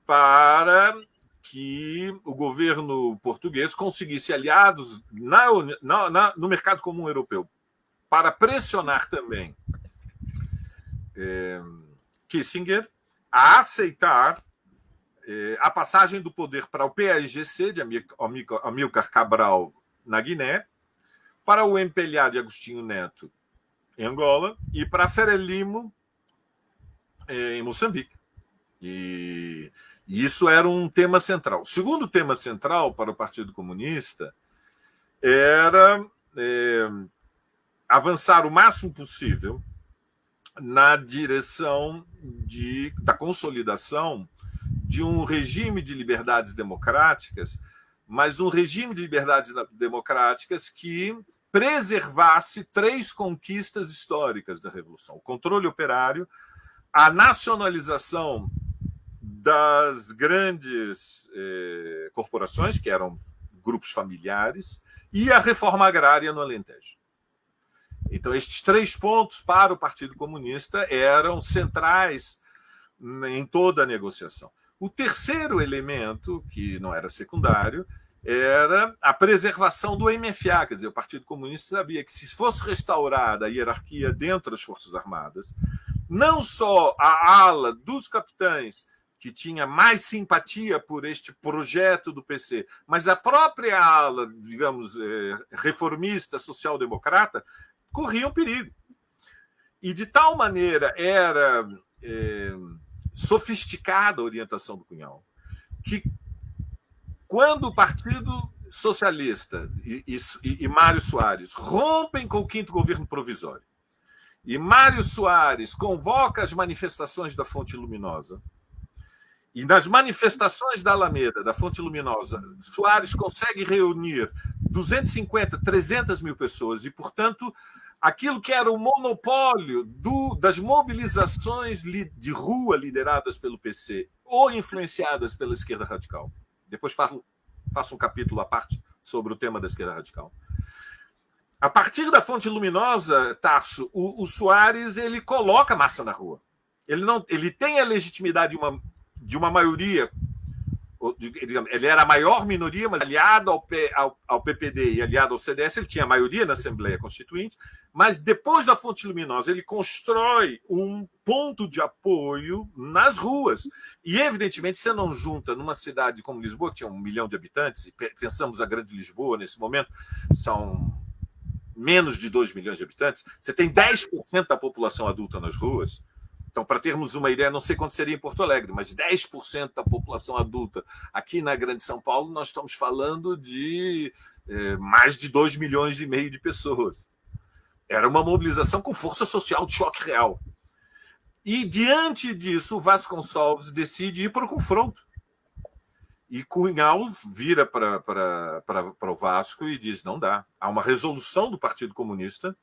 para que o governo português conseguisse aliados no mercado comum europeu, para pressionar também Kissinger a aceitar a passagem do poder para o PAIGC, de Amílcar Cabral, na Guiné, para o MPLA de Agostinho Neto, em Angola, e para Frelimo, em Moçambique. E isso era um tema central. O segundo tema central para o Partido Comunista era avançar o máximo possível na direção da consolidação de um regime de liberdades democráticas, mas um regime de liberdades democráticas que preservasse 3 conquistas históricas da Revolução: o controle operário, a nacionalização das grandes corporações, que eram grupos familiares, e a reforma agrária no Alentejo. Então, estes 3 pontos para o Partido Comunista eram centrais em toda a negociação. O terceiro elemento, que não era secundário, era a preservação do MFA, quer dizer, o Partido Comunista sabia que se fosse restaurada a hierarquia dentro das Forças Armadas, não só a ala dos capitães, que tinha mais simpatia por este projeto do PC, mas a própria ala, digamos, reformista, social-democrata, corriam perigo. E de tal maneira era sofisticada a orientação do Cunhal, que quando o Partido Socialista e Mário Soares rompem com o 5º governo provisório, e Mário Soares convoca as manifestações da Fonte Luminosa, e nas manifestações da Alameda, da Fonte Luminosa, Soares consegue reunir 250, 300 mil pessoas, e, portanto, aquilo que era o monopólio das mobilizações de rua lideradas pelo PC ou influenciadas pela esquerda radical. Depois faço um capítulo à parte sobre o tema da esquerda radical. A partir da Fonte Luminosa, Tarso, o Soares ele coloca massa na rua. Ele tem a legitimidade de uma maioria, digamos, ele era a maior minoria, mas aliado ao PPD e aliado ao CDS, ele tinha a maioria na Assembleia Constituinte, mas depois da Fonte Luminosa ele constrói um ponto de apoio nas ruas. E, evidentemente, você não junta numa cidade como Lisboa, que tinha 1 milhão de habitantes, e pensamos a Grande Lisboa, nesse momento, são menos de 2 milhões de habitantes, você tem 10% da população adulta nas ruas. Então, para termos uma ideia, não sei quanto seria em Porto Alegre, mas 10% da população adulta aqui na Grande São Paulo, nós estamos falando de mais de 2,5 milhões de pessoas. Era uma mobilização com força social de choque real. E, diante disso, o Vasconcelos decide ir para o confronto. E Cunhal vira para o Vasco e diz, não dá. Há uma resolução do Partido Comunista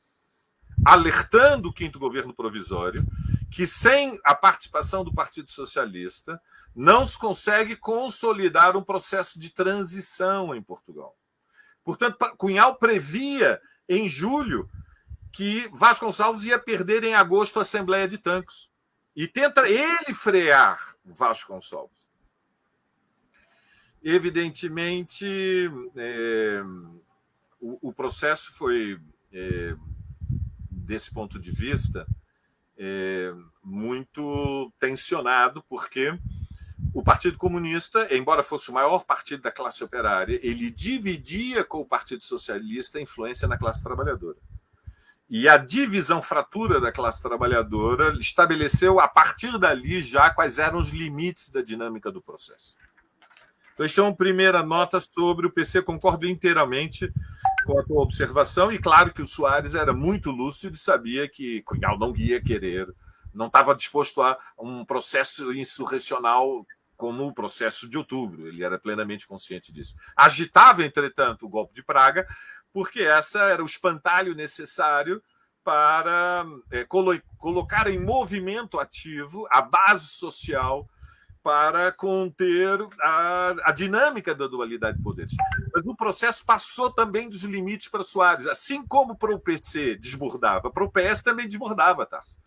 alertando o 5º governo provisório que, sem a participação do Partido Socialista, não se consegue consolidar um processo de transição em Portugal. Portanto, Cunhal previa, em julho, que Vasconcelos ia perder em agosto a Assembleia de Tancos. E tenta ele frear Vasconcelos. Evidentemente, o processo foi, desse ponto de vista, muito tensionado, porque o Partido Comunista, embora fosse o maior partido da classe operária, ele dividia com o Partido Socialista a influência na classe trabalhadora. E a divisão, fratura da classe trabalhadora estabeleceu, a partir dali, já quais eram os limites da dinâmica do processo. Então, isso é uma primeira nota sobre o PC. Concordo inteiramente com a tua observação, e claro que o Soares era muito lúcido e sabia que Cunhal não ia querer, não estava disposto a um processo insurrecional como o processo de outubro, ele era plenamente consciente disso. Agitava, entretanto, o golpe de Praga, porque essa era o espantalho necessário para colocar em movimento ativo a base social para conter a dinâmica da dualidade de poderes. Mas o processo passou também dos limites para Soares. Assim como para o PC desbordava, para o PS também desbordava, Tarso.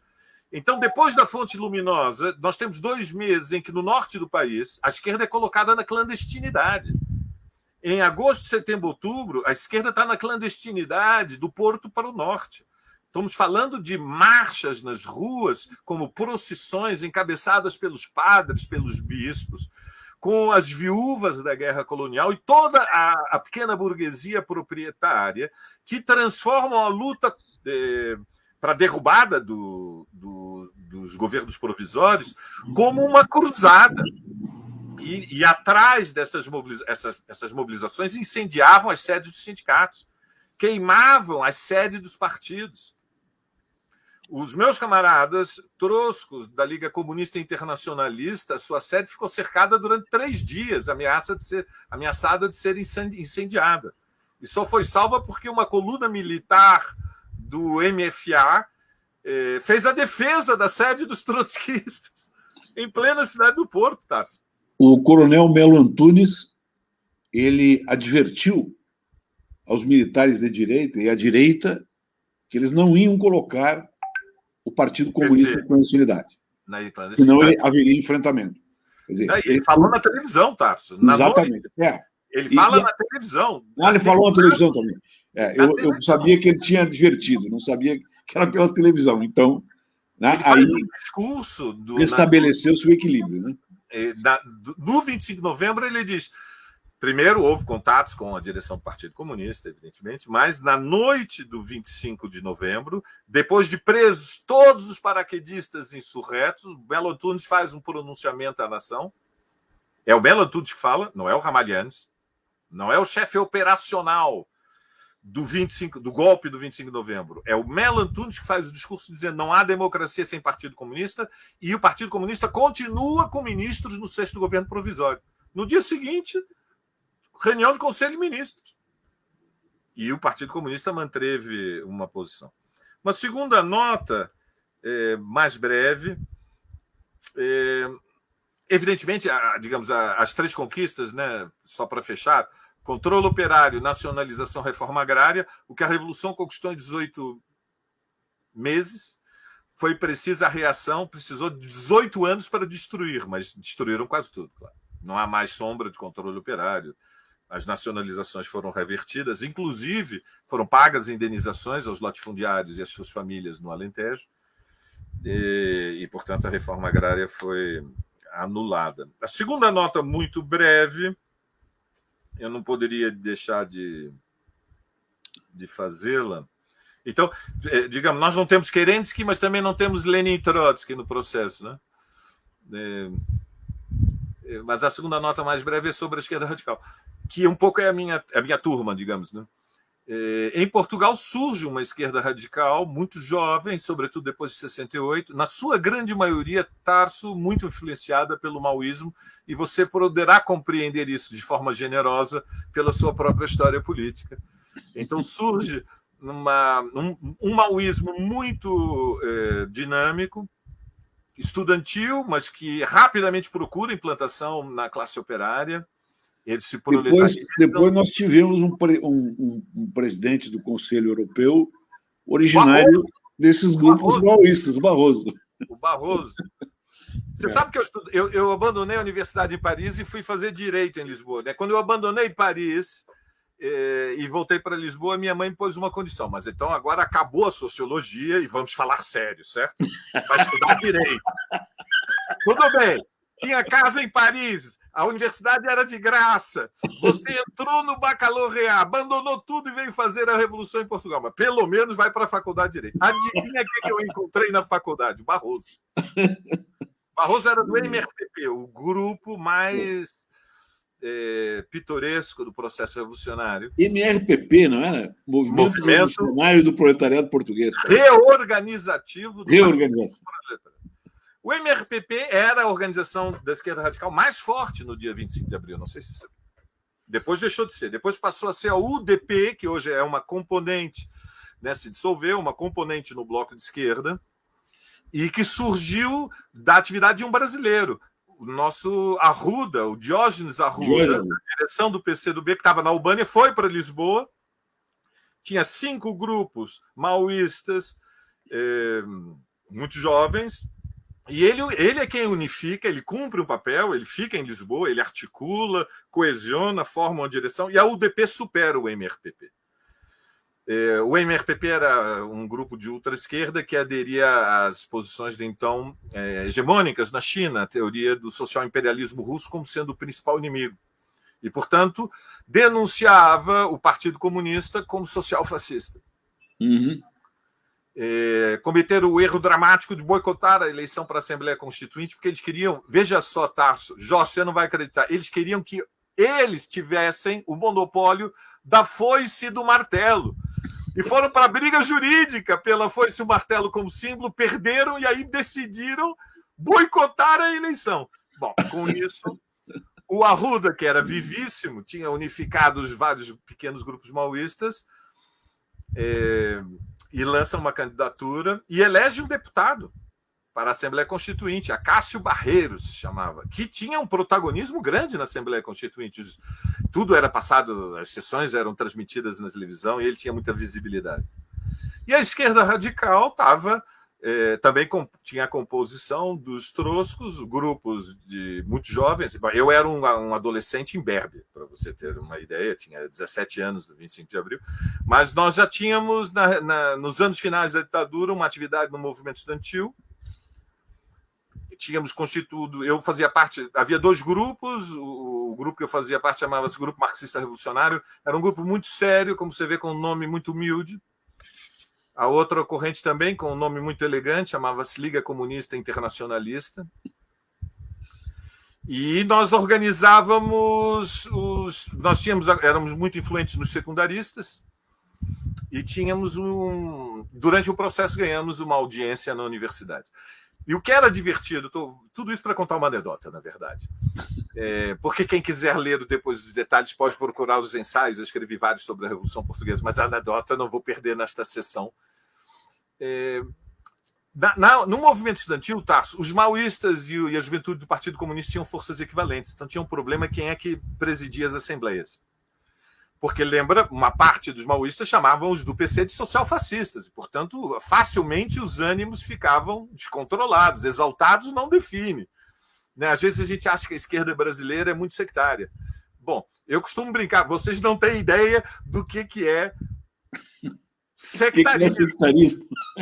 Então, depois da Fonte Luminosa, nós temos 2 meses em que, no norte do país, a esquerda é colocada na clandestinidade. Em agosto, setembro, outubro, a esquerda está na clandestinidade do Porto para o norte. Estamos falando de marchas nas ruas, como procissões encabeçadas pelos padres, pelos bispos, com as viúvas da guerra colonial e toda a pequena burguesia proprietária, que transformam a luta para a derrubada dos governos provisórios como uma cruzada. E atrás dessas essas mobilizações incendiavam as sedes dos sindicatos, queimavam as sedes dos partidos. Os meus camaradas troscos da Liga Comunista Internacionalista, sua sede ficou cercada durante 3 dias, ameaçada de ser incendiada. E só foi salva porque uma coluna militar do MFA fez a defesa da sede dos trotskistas, em plena cidade do Porto, Tarso. O coronel Melo Antunes, ele advertiu aos militares de direita e à direita que eles não iam colocar o Partido Comunista em clandestinidade. Senão haveria enfrentamento. Quer dizer, ele falou na televisão, Tarso. Exatamente. Ele fala na televisão. Ele falou na televisão também. Eu sabia que ele tinha advertido, não sabia que era pela televisão. Então, né, aí um discurso estabeleceu-se o equilíbrio. Né? No 25 de novembro, ele diz: primeiro, houve contatos com a direção do Partido Comunista, evidentemente, mas na noite do 25 de novembro, depois de presos todos os paraquedistas insurretos, o Melo Antunes faz um pronunciamento à nação. É o Melo Antunes que fala, não é o Ramalhianes, não é o chefe operacional do golpe do 25 de novembro. É o Melo Antunes que faz o discurso dizendo não há democracia sem Partido Comunista, e o Partido Comunista continua com ministros no 6º governo provisório. No dia seguinte, reunião de Conselho de Ministros. E o Partido Comunista manteve uma posição. Uma segunda nota, mais breve, evidentemente, digamos, as 3 conquistas, né, só para fechar: controle operário, nacionalização, reforma agrária. O que a Revolução conquistou em 18 meses, foi precisa a reação, precisou de 18 anos para destruir, mas destruíram quase tudo, claro. Não há mais sombra de controle operário. As nacionalizações foram revertidas, inclusive foram pagas indenizações aos latifundiários e às suas famílias no Alentejo, e portanto, a reforma agrária foi anulada. A segunda nota, muito breve, eu não poderia deixar de fazê-la. Então, digamos, nós não temos Kerensky, mas também não temos Lenin e Trotsky no processo, né? Mas a segunda nota mais breve é sobre a esquerda radical, que um pouco é a minha turma, digamos, né? Em Portugal surge uma esquerda radical muito jovem, sobretudo depois de 68, na sua grande maioria, Tarso, muito influenciada pelo maoísmo, e você poderá compreender isso de forma generosa pela sua própria história política. Então surge um maoísmo muito dinâmico, estudantil, mas que rapidamente procura implantação na classe operária. Depois nós tivemos um presidente do Conselho Europeu originário desses grupos maoístas, o Barroso. O Barroso. Você sabe que eu abandonei a universidade em Paris e fui fazer direito em Lisboa, né? Quando eu abandonei Paris e voltei para Lisboa, minha mãe pôs uma condição: mas então agora acabou a sociologia e vamos falar sério, certo? Vai estudar direito. Tudo bem. Tinha casa em Paris, a universidade era de graça, você entrou no bacalaureat, abandonou tudo e veio fazer a Revolução em Portugal, mas pelo menos vai para a faculdade de Direito. Adivinha quem eu encontrei na faculdade? Barroso. Barroso era do MRPP, o grupo mais pitoresco do processo revolucionário. MRPP, não era? Movimento Revolucionário do Proletariado Português. Reorganizativo do Reorganização. O MRPP era a organização da esquerda radical mais forte no dia 25 de abril, não sei se você... Depois deixou de ser. Depois passou a ser a UDP, que hoje é uma componente, né, se dissolveu, uma componente no bloco de esquerda, e que surgiu da atividade de um brasileiro, o nosso Arruda, o Diógenes Arruda, da direção do PCdoB, que estava na Albânia, foi para Lisboa, tinha 5 grupos maoístas, muito jovens, e ele é quem unifica, ele cumpre um papel, ele fica em Lisboa, ele articula, coesiona, forma uma direção, e a UDP supera o MRPP. O MRPP era um grupo de ultra-esquerda que aderia às posições de então hegemônicas na China, a teoria do social-imperialismo russo como sendo o principal inimigo. E, portanto, denunciava o Partido Comunista como social-fascista. Uhum. Cometeram o erro dramático de boicotar a eleição para a Assembleia Constituinte, porque eles queriam, veja só, Tarso, Jorge, você não vai acreditar, eles queriam que eles tivessem o monopólio da foice e do martelo. E foram para a briga jurídica pela foice e o martelo como símbolo, perderam e aí decidiram boicotar a eleição. Bom, com isso, o Arruda, que era vivíssimo, tinha unificado os vários pequenos grupos maoístas, e lança uma candidatura e elege um deputado para a Assembleia Constituinte, Acácio Barreiros se chamava, que tinha um protagonismo grande na Assembleia Constituinte. Tudo era passado, as sessões eram transmitidas na televisão e ele tinha muita visibilidade. E a esquerda radical estava também tinha a composição dos troscos, grupos de muito jovens. Eu era um adolescente imberbe, para você ter uma ideia, tinha 17 anos no 25 de abril, mas nós já tínhamos, nos anos finais da ditadura, uma atividade no movimento estudantil. Tínhamos constituído, eu fazia parte, havia 2 grupos, o grupo que eu fazia parte chamava-se Grupo Marxista Revolucionário, era um grupo muito sério, como você vê, com um nome muito humilde. A outra corrente também, com um nome muito elegante, chamava-se Liga Comunista Internacionalista. E nós organizávamos nós éramos muito influentes nos secundaristas e tínhamos durante o processo ganhamos uma audiência na universidade. E o que era divertido, tudo isso para contar uma anedota, na verdade. Porque quem quiser ler depois os detalhes pode procurar os ensaios, eu escrevi vários sobre a Revolução Portuguesa, mas a anedota não vou perder nesta sessão. No movimento estudantil, Tarso, os maoístas e a juventude do Partido Comunista tinham forças equivalentes, então tinha um problema quem é que presidia as assembleias. Porque, lembra, uma parte dos maoístas chamavam os do PC de social-fascistas, e, portanto, facilmente os ânimos ficavam descontrolados, exaltados não define. Né? Às vezes a gente acha que a esquerda brasileira é muito sectária. Bom, eu costumo brincar, vocês não têm ideia do que é sectarismo.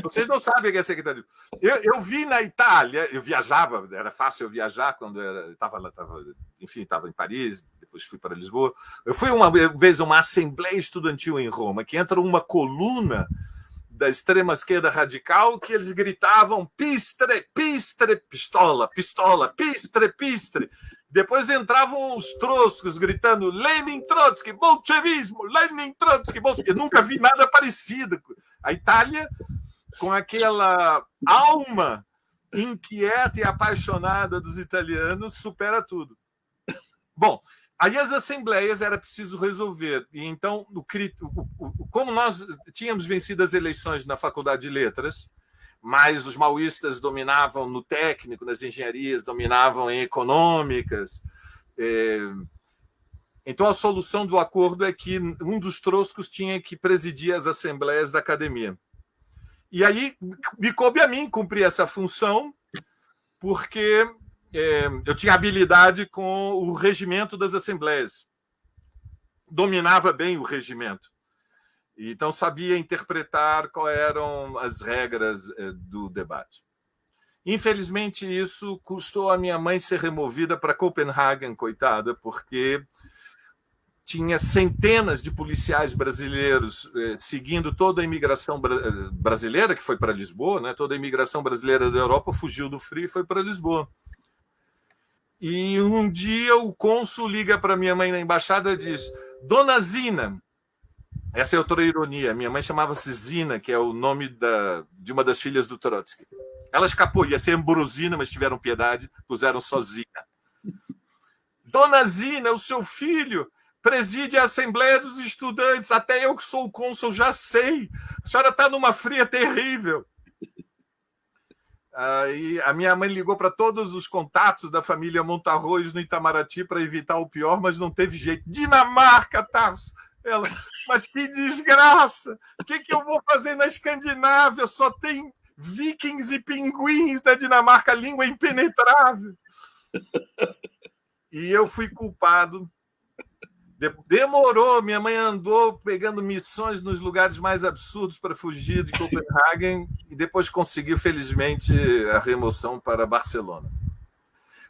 Vocês não sabem o que é sectarismo. Eu vi na Itália, eu viajava, era fácil eu viajar quando estava em Paris, depois fui para Lisboa. Eu fui uma vez a uma assembleia estudantil em Roma, que entra uma coluna da extrema-esquerda radical que eles gritavam pistre, pistre, pistola, pistola, pistre, pistre. Depois entravam os troscos gritando Lenin, Trotsky, bolchevismo, Lenin, Trotsky, bolchevismo. Eu nunca vi nada parecido. A Itália, com aquela alma inquieta e apaixonada dos italianos, supera tudo. Bom, aí as assembleias era preciso resolver. E então, como nós tínhamos vencido as eleições na Faculdade de Letras, mas os maoístas dominavam no técnico, nas engenharias, dominavam em econômicas. Então, a solução do acordo é que um dos troscos tinha que presidir as assembleias da academia. E aí me coube a mim cumprir essa função, porque eu tinha habilidade com o regimento das assembleias. Dominava bem o regimento. Então, sabia interpretar quais eram as regras do debate. Infelizmente, isso custou a minha mãe ser removida para Copenhague, coitada, porque tinha centenas de policiais brasileiros seguindo toda a imigração brasileira, que foi para Lisboa, né? Toda a imigração brasileira da Europa fugiu do frio e foi para Lisboa. E um dia o cônsul liga para minha mãe na embaixada e diz: Dona Zina, essa é outra ironia, minha mãe chamava-se Zina, que é o nome de uma das filhas do Trotsky. Ela escapou, ia ser Ambrosina, mas tiveram piedade, puseram só Zina. Dona Zina, o seu filho preside a Assembleia dos Estudantes, até eu que sou o cônsul já sei. A senhora está numa fria terrível. Aí a minha mãe ligou para todos os contatos da família Montarroz no Itamaraty para evitar o pior, mas não teve jeito. Dinamarca, Tarso! Ela, mas que desgraça! O que eu vou fazer na Escandinávia? Só tem vikings e pinguins na Dinamarca, língua impenetrável. E eu fui culpado. Demorou, minha mãe andou pegando missões nos lugares mais absurdos para fugir de Copenhague e depois conseguiu, felizmente, a remoção para Barcelona.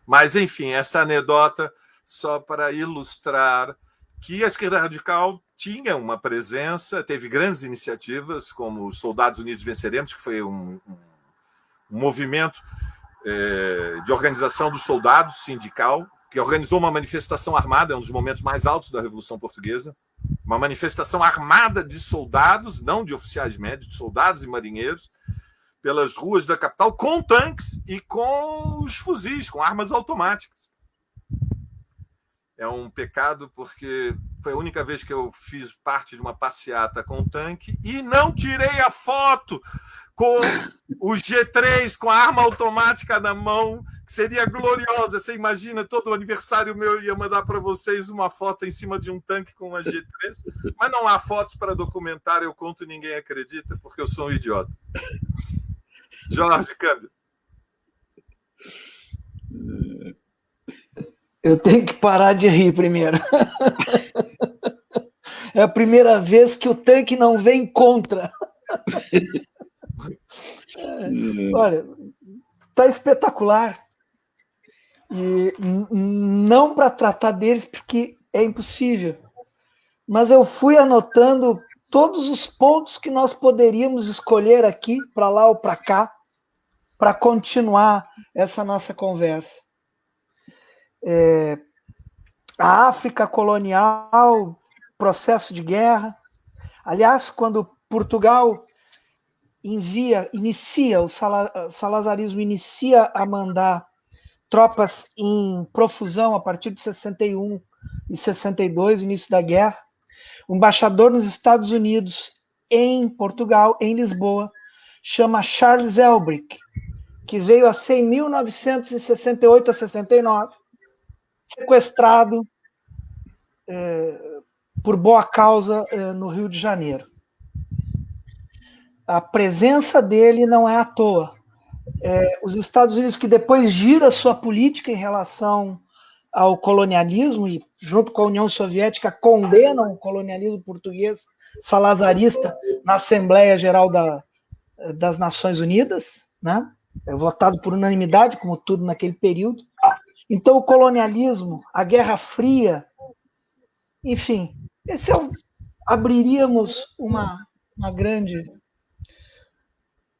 Mas, enfim, esta anedota só para ilustrar que a esquerda radical tinha uma presença, teve grandes iniciativas, como os Soldados Unidos Venceremos, que foi um movimento de organização dos soldados sindical, que organizou uma manifestação armada, é um dos momentos mais altos da Revolução Portuguesa, uma manifestação armada de soldados, não de oficiais médios, de soldados e marinheiros, pelas ruas da capital, com tanques e com os fuzis, com armas automáticas. É um pecado porque foi a única vez que eu fiz parte de uma passeata com tanque e não tirei a foto com o G3, com a arma automática na mão, que Seria gloriosa. Você imagina, todo aniversário meu ia mandar para vocês uma foto em cima de um tanque com uma G3, mas não há fotos para documentar, eu conto e ninguém acredita, porque eu sou um idiota. Jorge Câmbio. Eu tenho que parar de rir primeiro. É a primeira vez que o tanque não vem contra. Olha, tá espetacular. E não para tratar deles, porque é impossível. Mas eu fui anotando todos os pontos que nós poderíamos escolher aqui, para lá ou para cá, para continuar essa nossa conversa. A África colonial, processo de guerra. Aliás, quando Portugal inicia, o salazarismo inicia a mandar tropas em profusão a partir de 61 e 62, início da guerra, o embaixador nos Estados Unidos, em Portugal, em Lisboa, chama Charles Elbrick, que veio a ser em 1968 a 69, sequestrado por boa causa no Rio de Janeiro. A presença dele não é à toa. Os Estados Unidos, que depois gira sua política em relação ao colonialismo, e junto com a União Soviética condenam o colonialismo português salazarista na Assembleia Geral das Nações Unidas, né? É votado por unanimidade, como tudo naquele período. Então, o colonialismo, a Guerra Fria, enfim, abriríamos uma grande...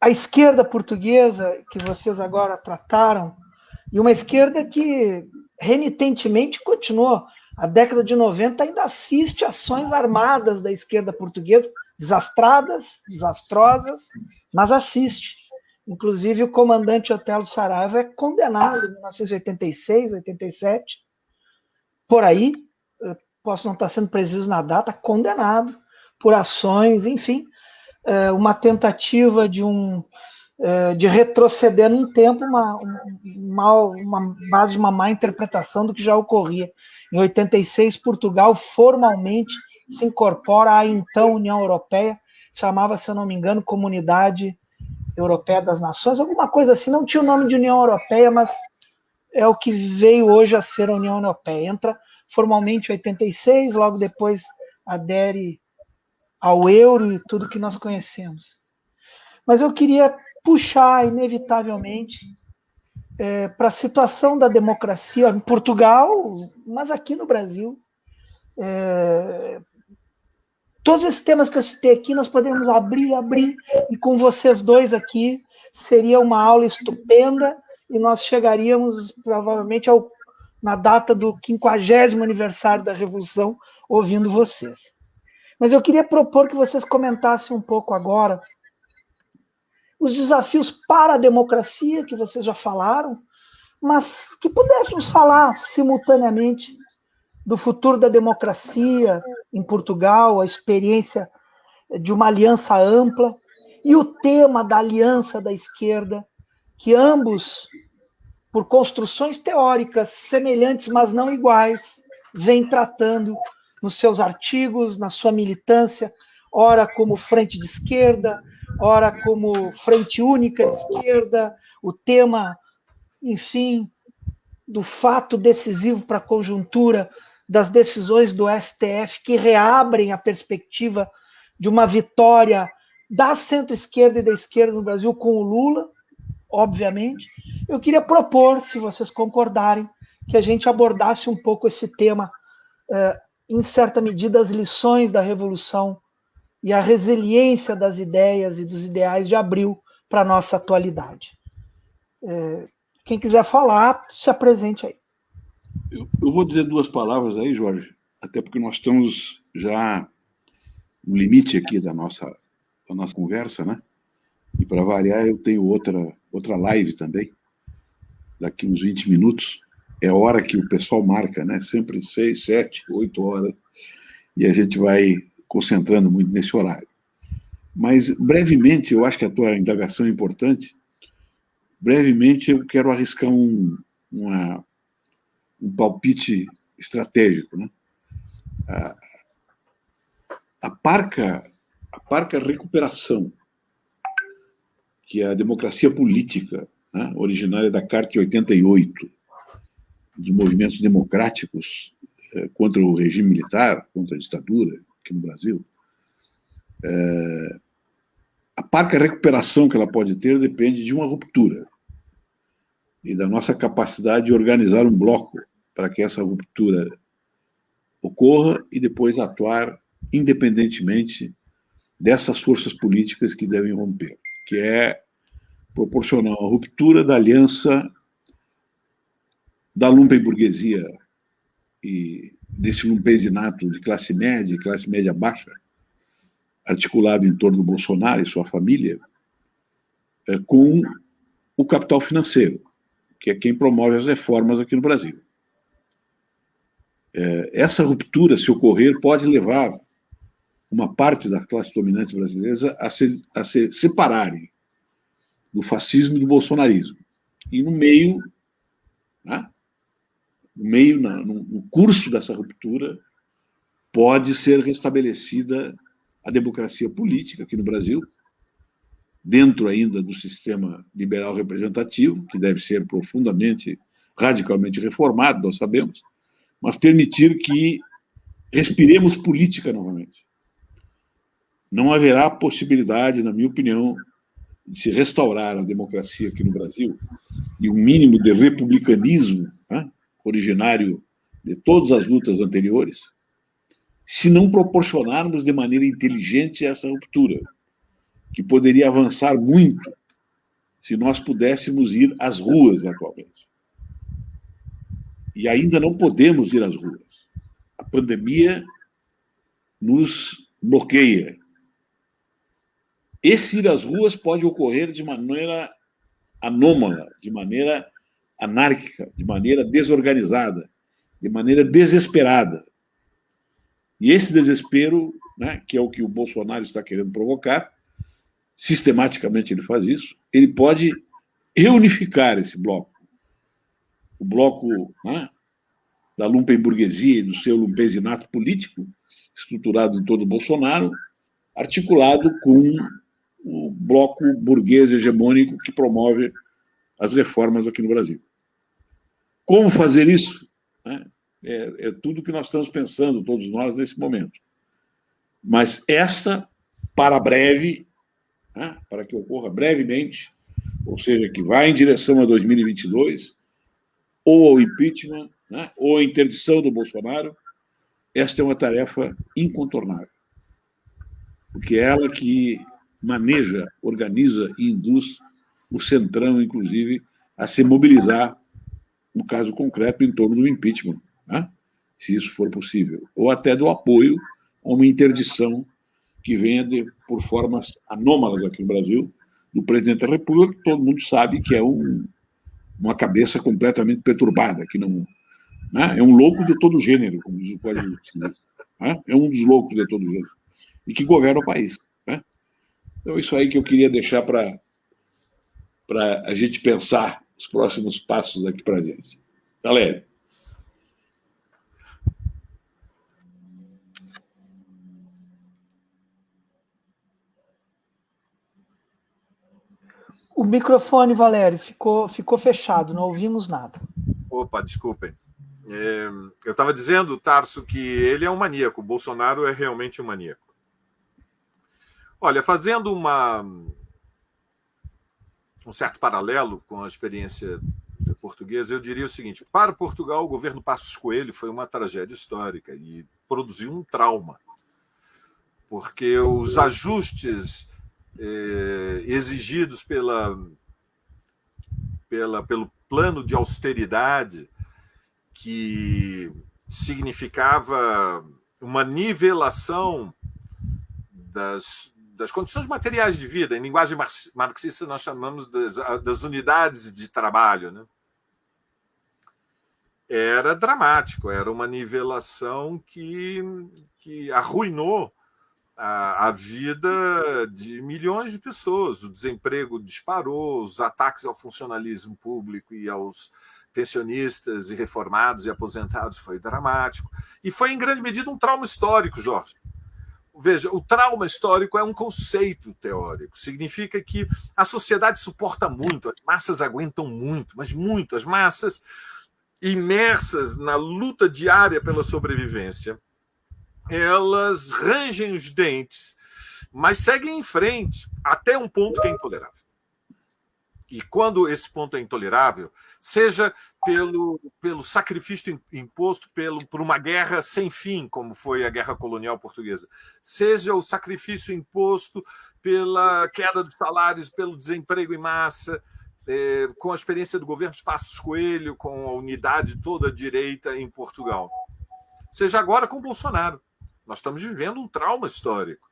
A esquerda portuguesa, que vocês agora trataram, e uma esquerda que renitentemente continuou. A década de 90 ainda assiste ações armadas da esquerda portuguesa, desastradas, desastrosas, mas assiste. Inclusive, o comandante Otelo Saraiva é condenado em 1986, 87, por aí, posso não estar sendo preciso na data, condenado por ações, enfim, uma tentativa de retroceder num tempo, uma base de uma má interpretação do que já ocorria. Em 86, Portugal formalmente se incorpora à então União Europeia, chamava, se eu não me engano, Comunidade Europeia das Nações, alguma coisa assim, não tinha o nome de União Europeia, mas é o que veio hoje a ser a União Europeia. Entra formalmente em 86, logo depois adere ao euro e tudo que nós conhecemos. Mas eu queria puxar, inevitavelmente, para a situação da democracia em Portugal, mas aqui no Brasil. Todos esses temas que eu citei aqui, nós podemos abrir, e com vocês dois aqui, seria uma aula estupenda, e nós chegaríamos, provavelmente, na data do 50º aniversário da Revolução, ouvindo vocês. Mas eu queria propor que vocês comentassem um pouco agora os desafios para a democracia, que vocês já falaram, mas que pudéssemos falar simultaneamente do futuro da democracia em Portugal, a experiência de uma aliança ampla e o tema da aliança da esquerda, que ambos, por construções teóricas semelhantes, mas não iguais, vêm tratando nos seus artigos, na sua militância, ora como frente de esquerda, ora como frente única de esquerda, o tema, enfim, do fato decisivo para a conjuntura das decisões do STF que reabrem a perspectiva de uma vitória da centro-esquerda e da esquerda no Brasil com o Lula, obviamente. Eu queria propor, se vocês concordarem, que a gente abordasse um pouco esse tema, em certa medida, as lições da Revolução e a resiliência das ideias e dos ideais de Abril para a nossa atualidade. Quem quiser falar, se apresente aí. Eu vou dizer duas palavras aí, Jorge, até porque nós estamos já no limite aqui da nossa conversa, né? E para variar, eu tenho outra live também, daqui uns 20 minutos. É a hora que o pessoal marca, né? Sempre 6, 7, 8 horas, e a gente vai concentrando muito nesse horário. Mas, brevemente, eu acho que a tua indagação é importante, brevemente, eu quero arriscar um palpite estratégico, né? A parca recuperação que a democracia política, né, originária da Carta de 88, dos movimentos democráticos contra o regime militar, contra a ditadura aqui no Brasil, a parca recuperação que ela pode ter depende de uma ruptura e da nossa capacidade de organizar um bloco para que essa ruptura ocorra e depois atuar independentemente dessas forças políticas que devem romper, que é proporcionar uma ruptura da aliança da lumpenburguesia e desse lumpesinato de classe média e classe média baixa, articulado em torno do Bolsonaro e sua família, com o capital financeiro, que é quem promove as reformas aqui no Brasil. Essa ruptura, se ocorrer, pode levar uma parte da classe dominante brasileira a se separarem do fascismo e do bolsonarismo. E no meio, né, no curso dessa ruptura, pode ser restabelecida a democracia política aqui no Brasil, dentro ainda do sistema liberal representativo, que deve ser profundamente, radicalmente reformado, nós sabemos, mas permitir que respiremos política novamente. Não haverá possibilidade, na minha opinião, de se restaurar a democracia aqui no Brasil e um mínimo de republicanismo, né, originário de todas as lutas anteriores, se não proporcionarmos de maneira inteligente essa ruptura, que poderia avançar muito se nós pudéssemos ir às ruas atualmente. E ainda não podemos ir às ruas. A pandemia nos bloqueia. Esse ir às ruas pode ocorrer de maneira anômala, de maneira anárquica, de maneira desorganizada, de maneira desesperada. E esse desespero, né, que é o que o Bolsonaro está querendo provocar, sistematicamente ele faz isso, ele pode reunificar esse bloco. O bloco, né, da lumpenburguesia e do seu lumpesinato político, estruturado em torno do Bolsonaro, articulado com o bloco burguês hegemônico que promove as reformas aqui no Brasil. Como fazer isso? É tudo que nós estamos pensando, todos nós, nesse momento. Mas esta, para breve, né, para que ocorra brevemente, ou seja, que vá em direção a 2022, ou ao impeachment, né, ou à interdição do Bolsonaro, esta é uma tarefa incontornável. Porque é ela que maneja, organiza e induz o Centrão, inclusive, a se mobilizar, no caso concreto, em torno do impeachment, né? Se isso for possível, ou até do apoio a uma interdição que venha por formas anômalas aqui no Brasil, do presidente da República, que todo mundo sabe que é uma cabeça completamente perturbada, que não, né? É um louco de todo gênero, como diz o Código Civil, né? É um dos loucos de todo gênero, e que governa o país, né? Então, isso aí que eu queria deixar para a gente pensar os próximos passos aqui para a gente. Valério. O microfone, Valério, ficou fechado, não ouvimos nada. Opa, desculpem. Eu estava dizendo, Tarso, que ele é um maníaco, o Bolsonaro é realmente um maníaco. Olha, fazendo um certo paralelo com a experiência portuguesa, eu diria o seguinte: para Portugal, o governo Passos Coelho foi uma tragédia histórica e produziu um trauma, porque os ajustes exigidos pelo plano de austeridade, que significava uma nivelação das condições materiais de vida. Em linguagem marxista, nós chamamos das unidades de trabalho, né? Era dramático, era uma nivelação que arruinou a vida de milhões de pessoas. O desemprego disparou, os ataques ao funcionalismo público e aos pensionistas e reformados e aposentados foi dramático. E foi, em grande medida, um trauma histórico, Jorge. Veja, o trauma histórico é um conceito teórico. Significa que a sociedade suporta muito, as massas aguentam muito, mas muito. As massas imersas na luta diária pela sobrevivência, elas rangem os dentes, mas seguem em frente até um ponto que é intolerável. E quando esse ponto é intolerável, seja pelo sacrifício imposto por uma guerra sem fim, como foi a Guerra Colonial Portuguesa, seja o sacrifício imposto pela queda dos salários, pelo desemprego em massa, com a experiência do governo Passos Coelho, com a unidade toda a direita em Portugal. Seja agora com Bolsonaro. Nós estamos vivendo um trauma histórico.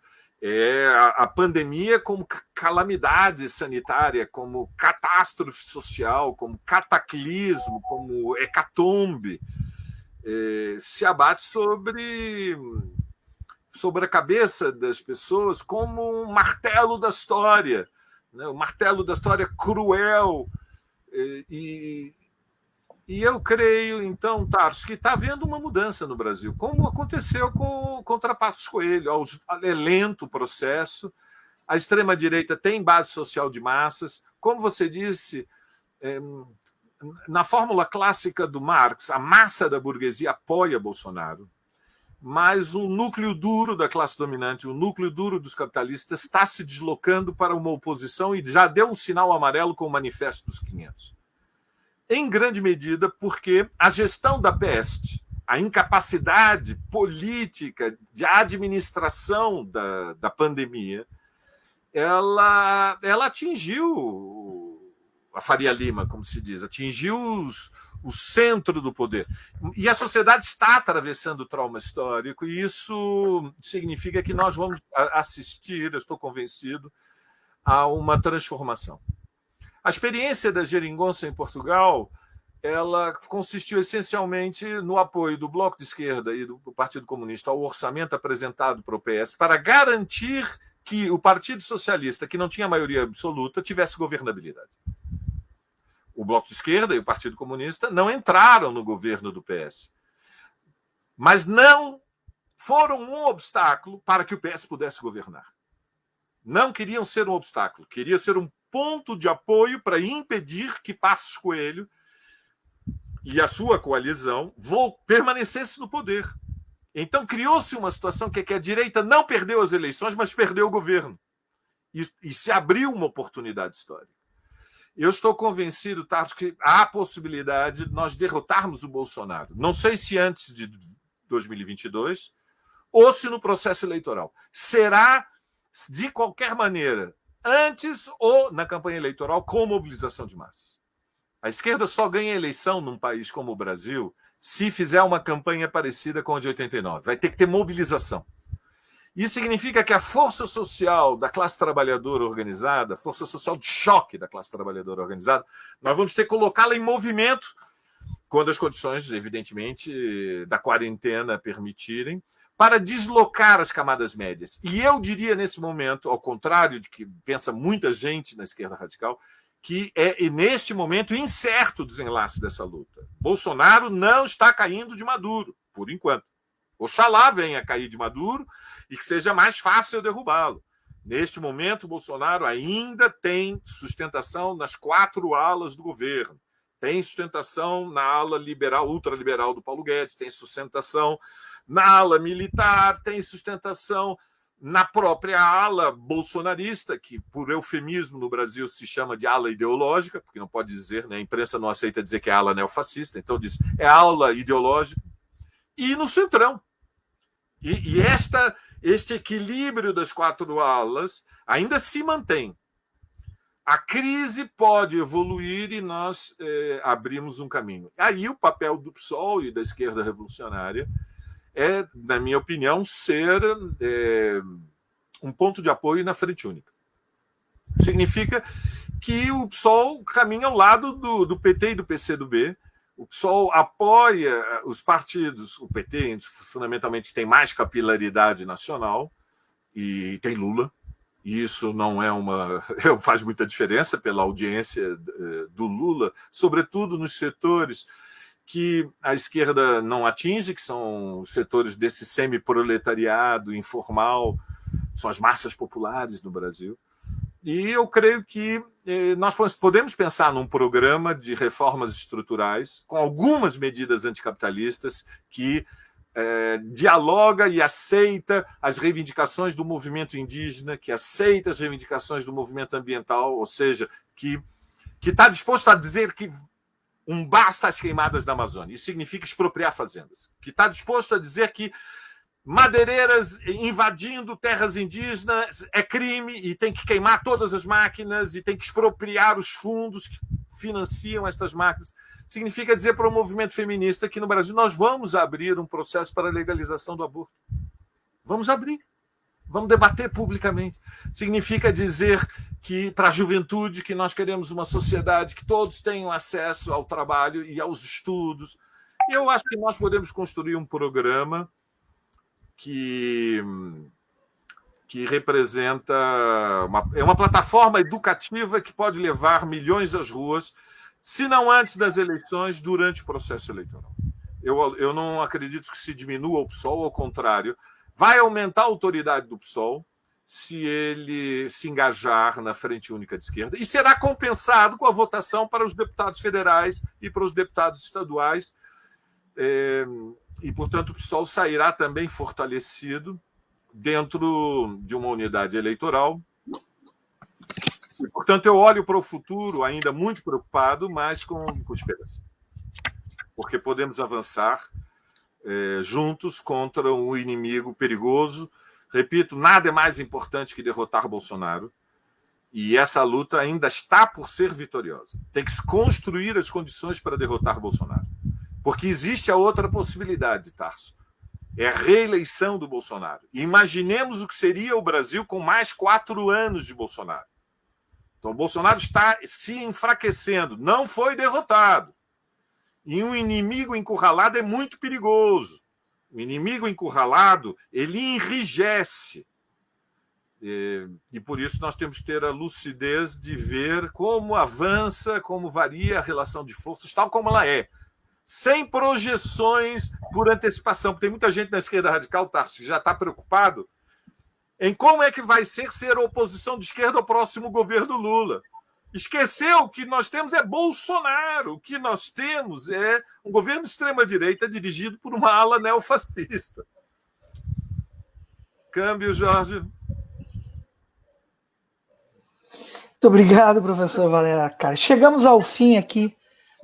A pandemia como calamidade sanitária, como catástrofe social, como cataclismo, como hecatombe, se abate sobre a cabeça das pessoas como um martelo da história, né? Um martelo da história cruel. E eu creio, então, Tarso, que está havendo uma mudança no Brasil, como aconteceu contra Passos Coelho. É lento o processo, a extrema-direita tem base social de massas. Como você disse, na fórmula clássica do Marx, a massa da burguesia apoia Bolsonaro, mas o núcleo duro da classe dominante, o núcleo duro dos capitalistas, está se deslocando para uma oposição e já deu um sinal amarelo com o Manifesto dos 500. Em grande medida porque a gestão da peste, a incapacidade política de administração da pandemia, ela atingiu a Faria Lima, como se diz, atingiu o centro do poder. E a sociedade está atravessando o trauma histórico, e isso significa que nós vamos assistir, eu estou convencido, a uma transformação. A experiência da geringonça em Portugal, ela consistiu essencialmente no apoio do Bloco de Esquerda e do Partido Comunista ao orçamento apresentado para o PS para garantir que o Partido Socialista, que não tinha maioria absoluta, tivesse governabilidade. O Bloco de Esquerda e o Partido Comunista não entraram no governo do PS, mas não foram um obstáculo para que o PS pudesse governar. Não queriam ser um obstáculo, queriam ser um ponto de apoio para impedir que Passos Coelho e a sua coalizão permanecesse no poder. Então criou-se uma situação que a direita não perdeu as eleições, mas perdeu o governo. E se abriu uma oportunidade histórica. Eu estou convencido, Tarso, que há a possibilidade de nós derrotarmos o Bolsonaro. Não sei se antes de 2022 ou se no processo eleitoral. Será, de qualquer maneira, antes ou na campanha eleitoral, com mobilização de massas. A esquerda só ganha eleição num país como o Brasil se fizer uma campanha parecida com a de 89. Vai ter que ter mobilização. Isso significa que a força social da classe trabalhadora organizada, força social de choque da classe trabalhadora organizada, nós vamos ter que colocá-la em movimento quando as condições, evidentemente, da quarentena permitirem, para deslocar as camadas médias. E eu diria, nesse momento, ao contrário de que pensa muita gente na esquerda radical, que é, neste momento, incerto o desenlace dessa luta. Bolsonaro não está caindo de Maduro, por enquanto. Oxalá venha a cair de Maduro e que seja mais fácil derrubá-lo. Neste momento, Bolsonaro ainda tem sustentação nas 4 alas do governo. Tem sustentação na ala liberal, ultraliberal do Paulo Guedes, tem sustentação na ala militar, tem sustentação na própria ala bolsonarista, que por eufemismo no Brasil se chama de ala ideológica, porque não pode dizer, né? A imprensa não aceita dizer que é ala neofascista, então diz é ala ideológica, e no centrão. E este equilíbrio das 4 alas ainda se mantém. A crise pode evoluir e nós abrimos um caminho. Aí o papel do PSOL e da esquerda revolucionária é, na minha opinião, ser um ponto de apoio na frente única. Significa que o PSOL caminha ao lado do PT e do PCdoB. O PSOL apoia os partidos, o PT, fundamentalmente, que tem mais capilaridade nacional, e tem Lula. E isso não é faz muita diferença pela audiência do Lula, sobretudo nos setores que a esquerda não atinge, que são os setores desse semi-proletariado informal, são as massas populares no Brasil. E eu creio que nós podemos pensar num programa de reformas estruturais com algumas medidas anticapitalistas que dialoga e aceita as reivindicações do movimento indígena, que aceita as reivindicações do movimento ambiental, ou seja, que está disposto a dizer que um basta às queimadas da Amazônia. Isso significa expropriar fazendas. Que está disposto a dizer que madeireiras invadindo terras indígenas é crime e tem que queimar todas as máquinas e tem que expropriar os fundos que financiam estas máquinas. Significa dizer para o movimento feminista que no Brasil nós vamos abrir um processo para a legalização do aborto. Vamos abrir. Vamos debater publicamente. Significa dizer que para a juventude que nós queremos uma sociedade que todos tenham acesso ao trabalho e aos estudos. E eu acho que nós podemos construir um programa que representa uma plataforma educativa que pode levar milhões às ruas, se não antes das eleições, durante o processo eleitoral. Eu não acredito que se diminua o PSOL, ao contrário, vai aumentar a autoridade do PSOL se ele se engajar na Frente Única de Esquerda e será compensado com a votação para os deputados federais e para os deputados estaduais. E, portanto, o PSOL sairá também fortalecido dentro de uma unidade eleitoral. E, portanto, eu olho para o futuro ainda muito preocupado, mas com esperança. Porque podemos avançar juntos contra um inimigo perigoso. Repito, nada é mais importante que derrotar Bolsonaro. E essa luta ainda está por ser vitoriosa. Tem que se construir as condições para derrotar Bolsonaro. Porque existe a outra possibilidade, Tarso. É a reeleição do Bolsonaro. E imaginemos o que seria o Brasil com mais 4 anos de Bolsonaro. Então, o Bolsonaro está se enfraquecendo. Não foi derrotado. E um inimigo encurralado é muito perigoso. O inimigo encurralado, ele enrijece. E por isso nós temos que ter a lucidez de ver como avança, como varia a relação de forças, tal como ela é. Sem projeções por antecipação. Porque tem muita gente na esquerda radical, Tarso, que já está preocupado em como é que vai ser oposição de esquerda ao próximo governo Lula. Esqueceu que nós temos é Bolsonaro. O que nós temos é um governo de extrema-direita dirigido por uma ala neofascista. Câmbio, Jorge. Muito obrigado, professor Valério Arcari. Chegamos ao fim aqui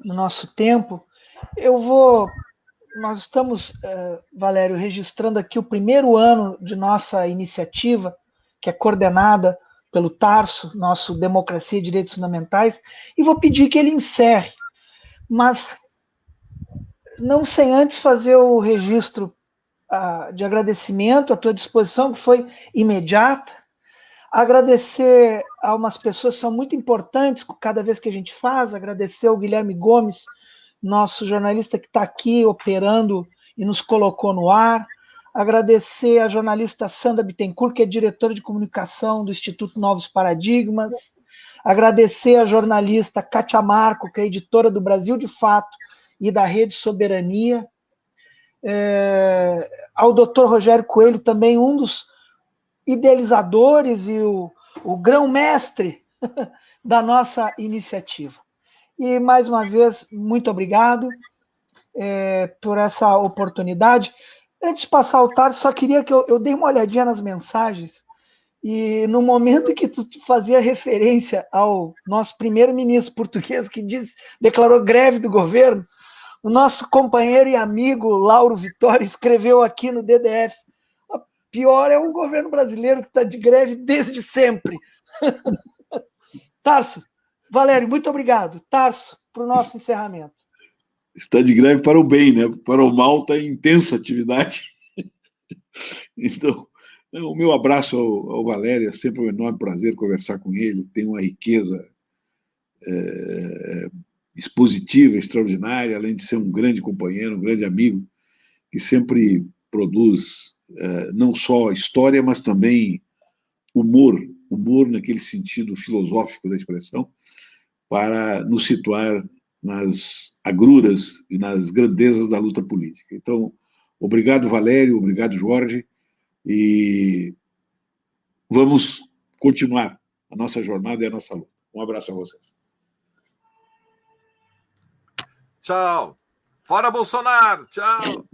no nosso tempo. Nós estamos, Valério, registrando aqui o primeiro ano de nossa iniciativa, que é coordenada pelo Tarso, nosso Democracia e Direitos Fundamentais, e vou pedir que ele encerre, mas não sem antes fazer o registro de agradecimento à tua disposição, que foi imediata, agradecer a umas pessoas que são muito importantes cada vez que a gente faz, agradecer ao Guilherme Gomes, nosso jornalista que está aqui operando e nos colocou no ar, agradecer a jornalista Sandra Bittencourt, que é diretora de comunicação do Instituto Novos Paradigmas, agradecer a jornalista Kátia Marco, que é editora do Brasil de Fato e da Rede Soberania, ao doutor Rogério Coelho, também um dos idealizadores e o grão-mestre da nossa iniciativa. E, mais uma vez, muito obrigado por essa oportunidade. Antes de passar ao Tarso, só queria que eu dei uma olhadinha nas mensagens e no momento que tu fazia referência ao nosso primeiro-ministro português que declarou greve do governo, o nosso companheiro e amigo Lauro Vitória escreveu aqui no DDF: pior é o governo brasileiro que está de greve desde sempre. Tarso, Valério, muito obrigado. Tarso, para o nosso encerramento. Está de greve para o bem, né? Para o mal está em intensa atividade. Então, o meu abraço ao Valério, é sempre um enorme prazer conversar com ele, tem uma riqueza expositiva, extraordinária, além de ser um grande companheiro, um grande amigo, que sempre produz não só história, mas também humor naquele sentido filosófico da expressão, para nos situar nas agruras e nas grandezas da luta política. Então, obrigado, Valério, obrigado, Jorge, e vamos continuar a nossa jornada e a nossa luta. Um abraço a vocês. Tchau. Fora Bolsonaro. Tchau.